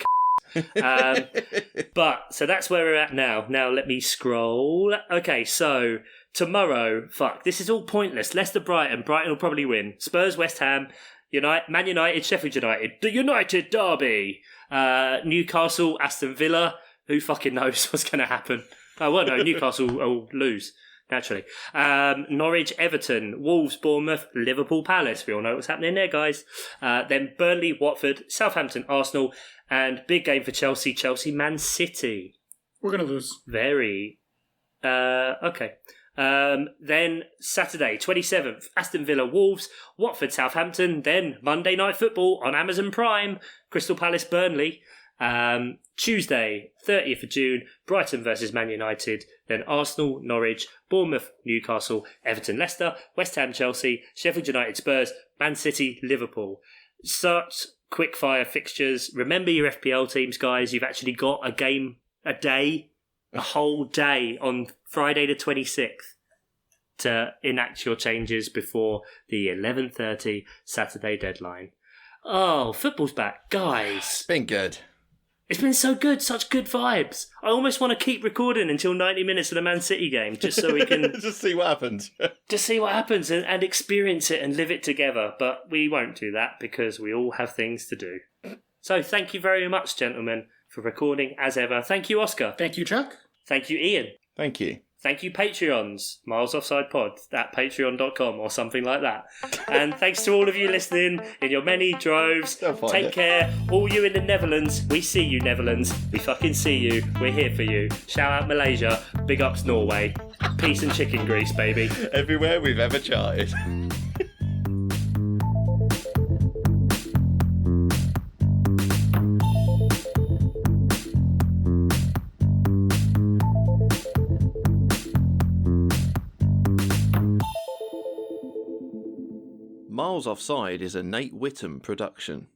but, so that's where we're at now. Now, let me scroll. Okay, so, tomorrow, this is all pointless. Leicester Brighton will probably win. Spurs West Ham, Man United, Sheffield United, the United Derby, Newcastle, Aston Villa. Who fucking knows what's going to happen? Oh, well, no, Newcastle will lose, naturally. Norwich, Everton, Wolves, Bournemouth, Liverpool Palace. We all know what's happening there, guys. Then Burnley, Watford, Southampton, Arsenal, and big game for Chelsea, Man City. We're going to lose. Very. Okay. Then Saturday, 27th, Aston Villa Wolves, Watford Southampton. Then Monday Night Football on Amazon Prime, Crystal Palace Burnley. Tuesday, 30th of June, Brighton versus Man United. Then Arsenal, Norwich, Bournemouth, Newcastle, Everton, Leicester, West Ham, Chelsea, Sheffield United, Spurs, Man City, Liverpool. Such quick-fire fixtures. Remember your FPL teams, guys. You've actually got a game a whole day on Friday the 26th to enact your changes before the 11:30 Saturday deadline. Oh, football's back, guys. It's been good. It's been so good, such good vibes. I almost want to keep recording until 90 minutes of the Man City game, just so we can... just see what happens. just see what happens and experience it and live it together. But we won't do that because we all have things to do. So thank you very much, gentlemen, for recording as ever. Thank you, Oscar. Thank you, Chuck. Thank you, Ian. Thank you. Thank you, Patreons, Miles Offside Pod at patreon.com or something like that. And thanks to all of you listening in your many droves. Take care. All you in the Netherlands, we see you, Netherlands. We fucking see you. We're here for you. Shout out Malaysia. Big ups Norway. Peace and chicken grease, baby. Everywhere we've ever charted. Miles Offside is a Nate Whittam production.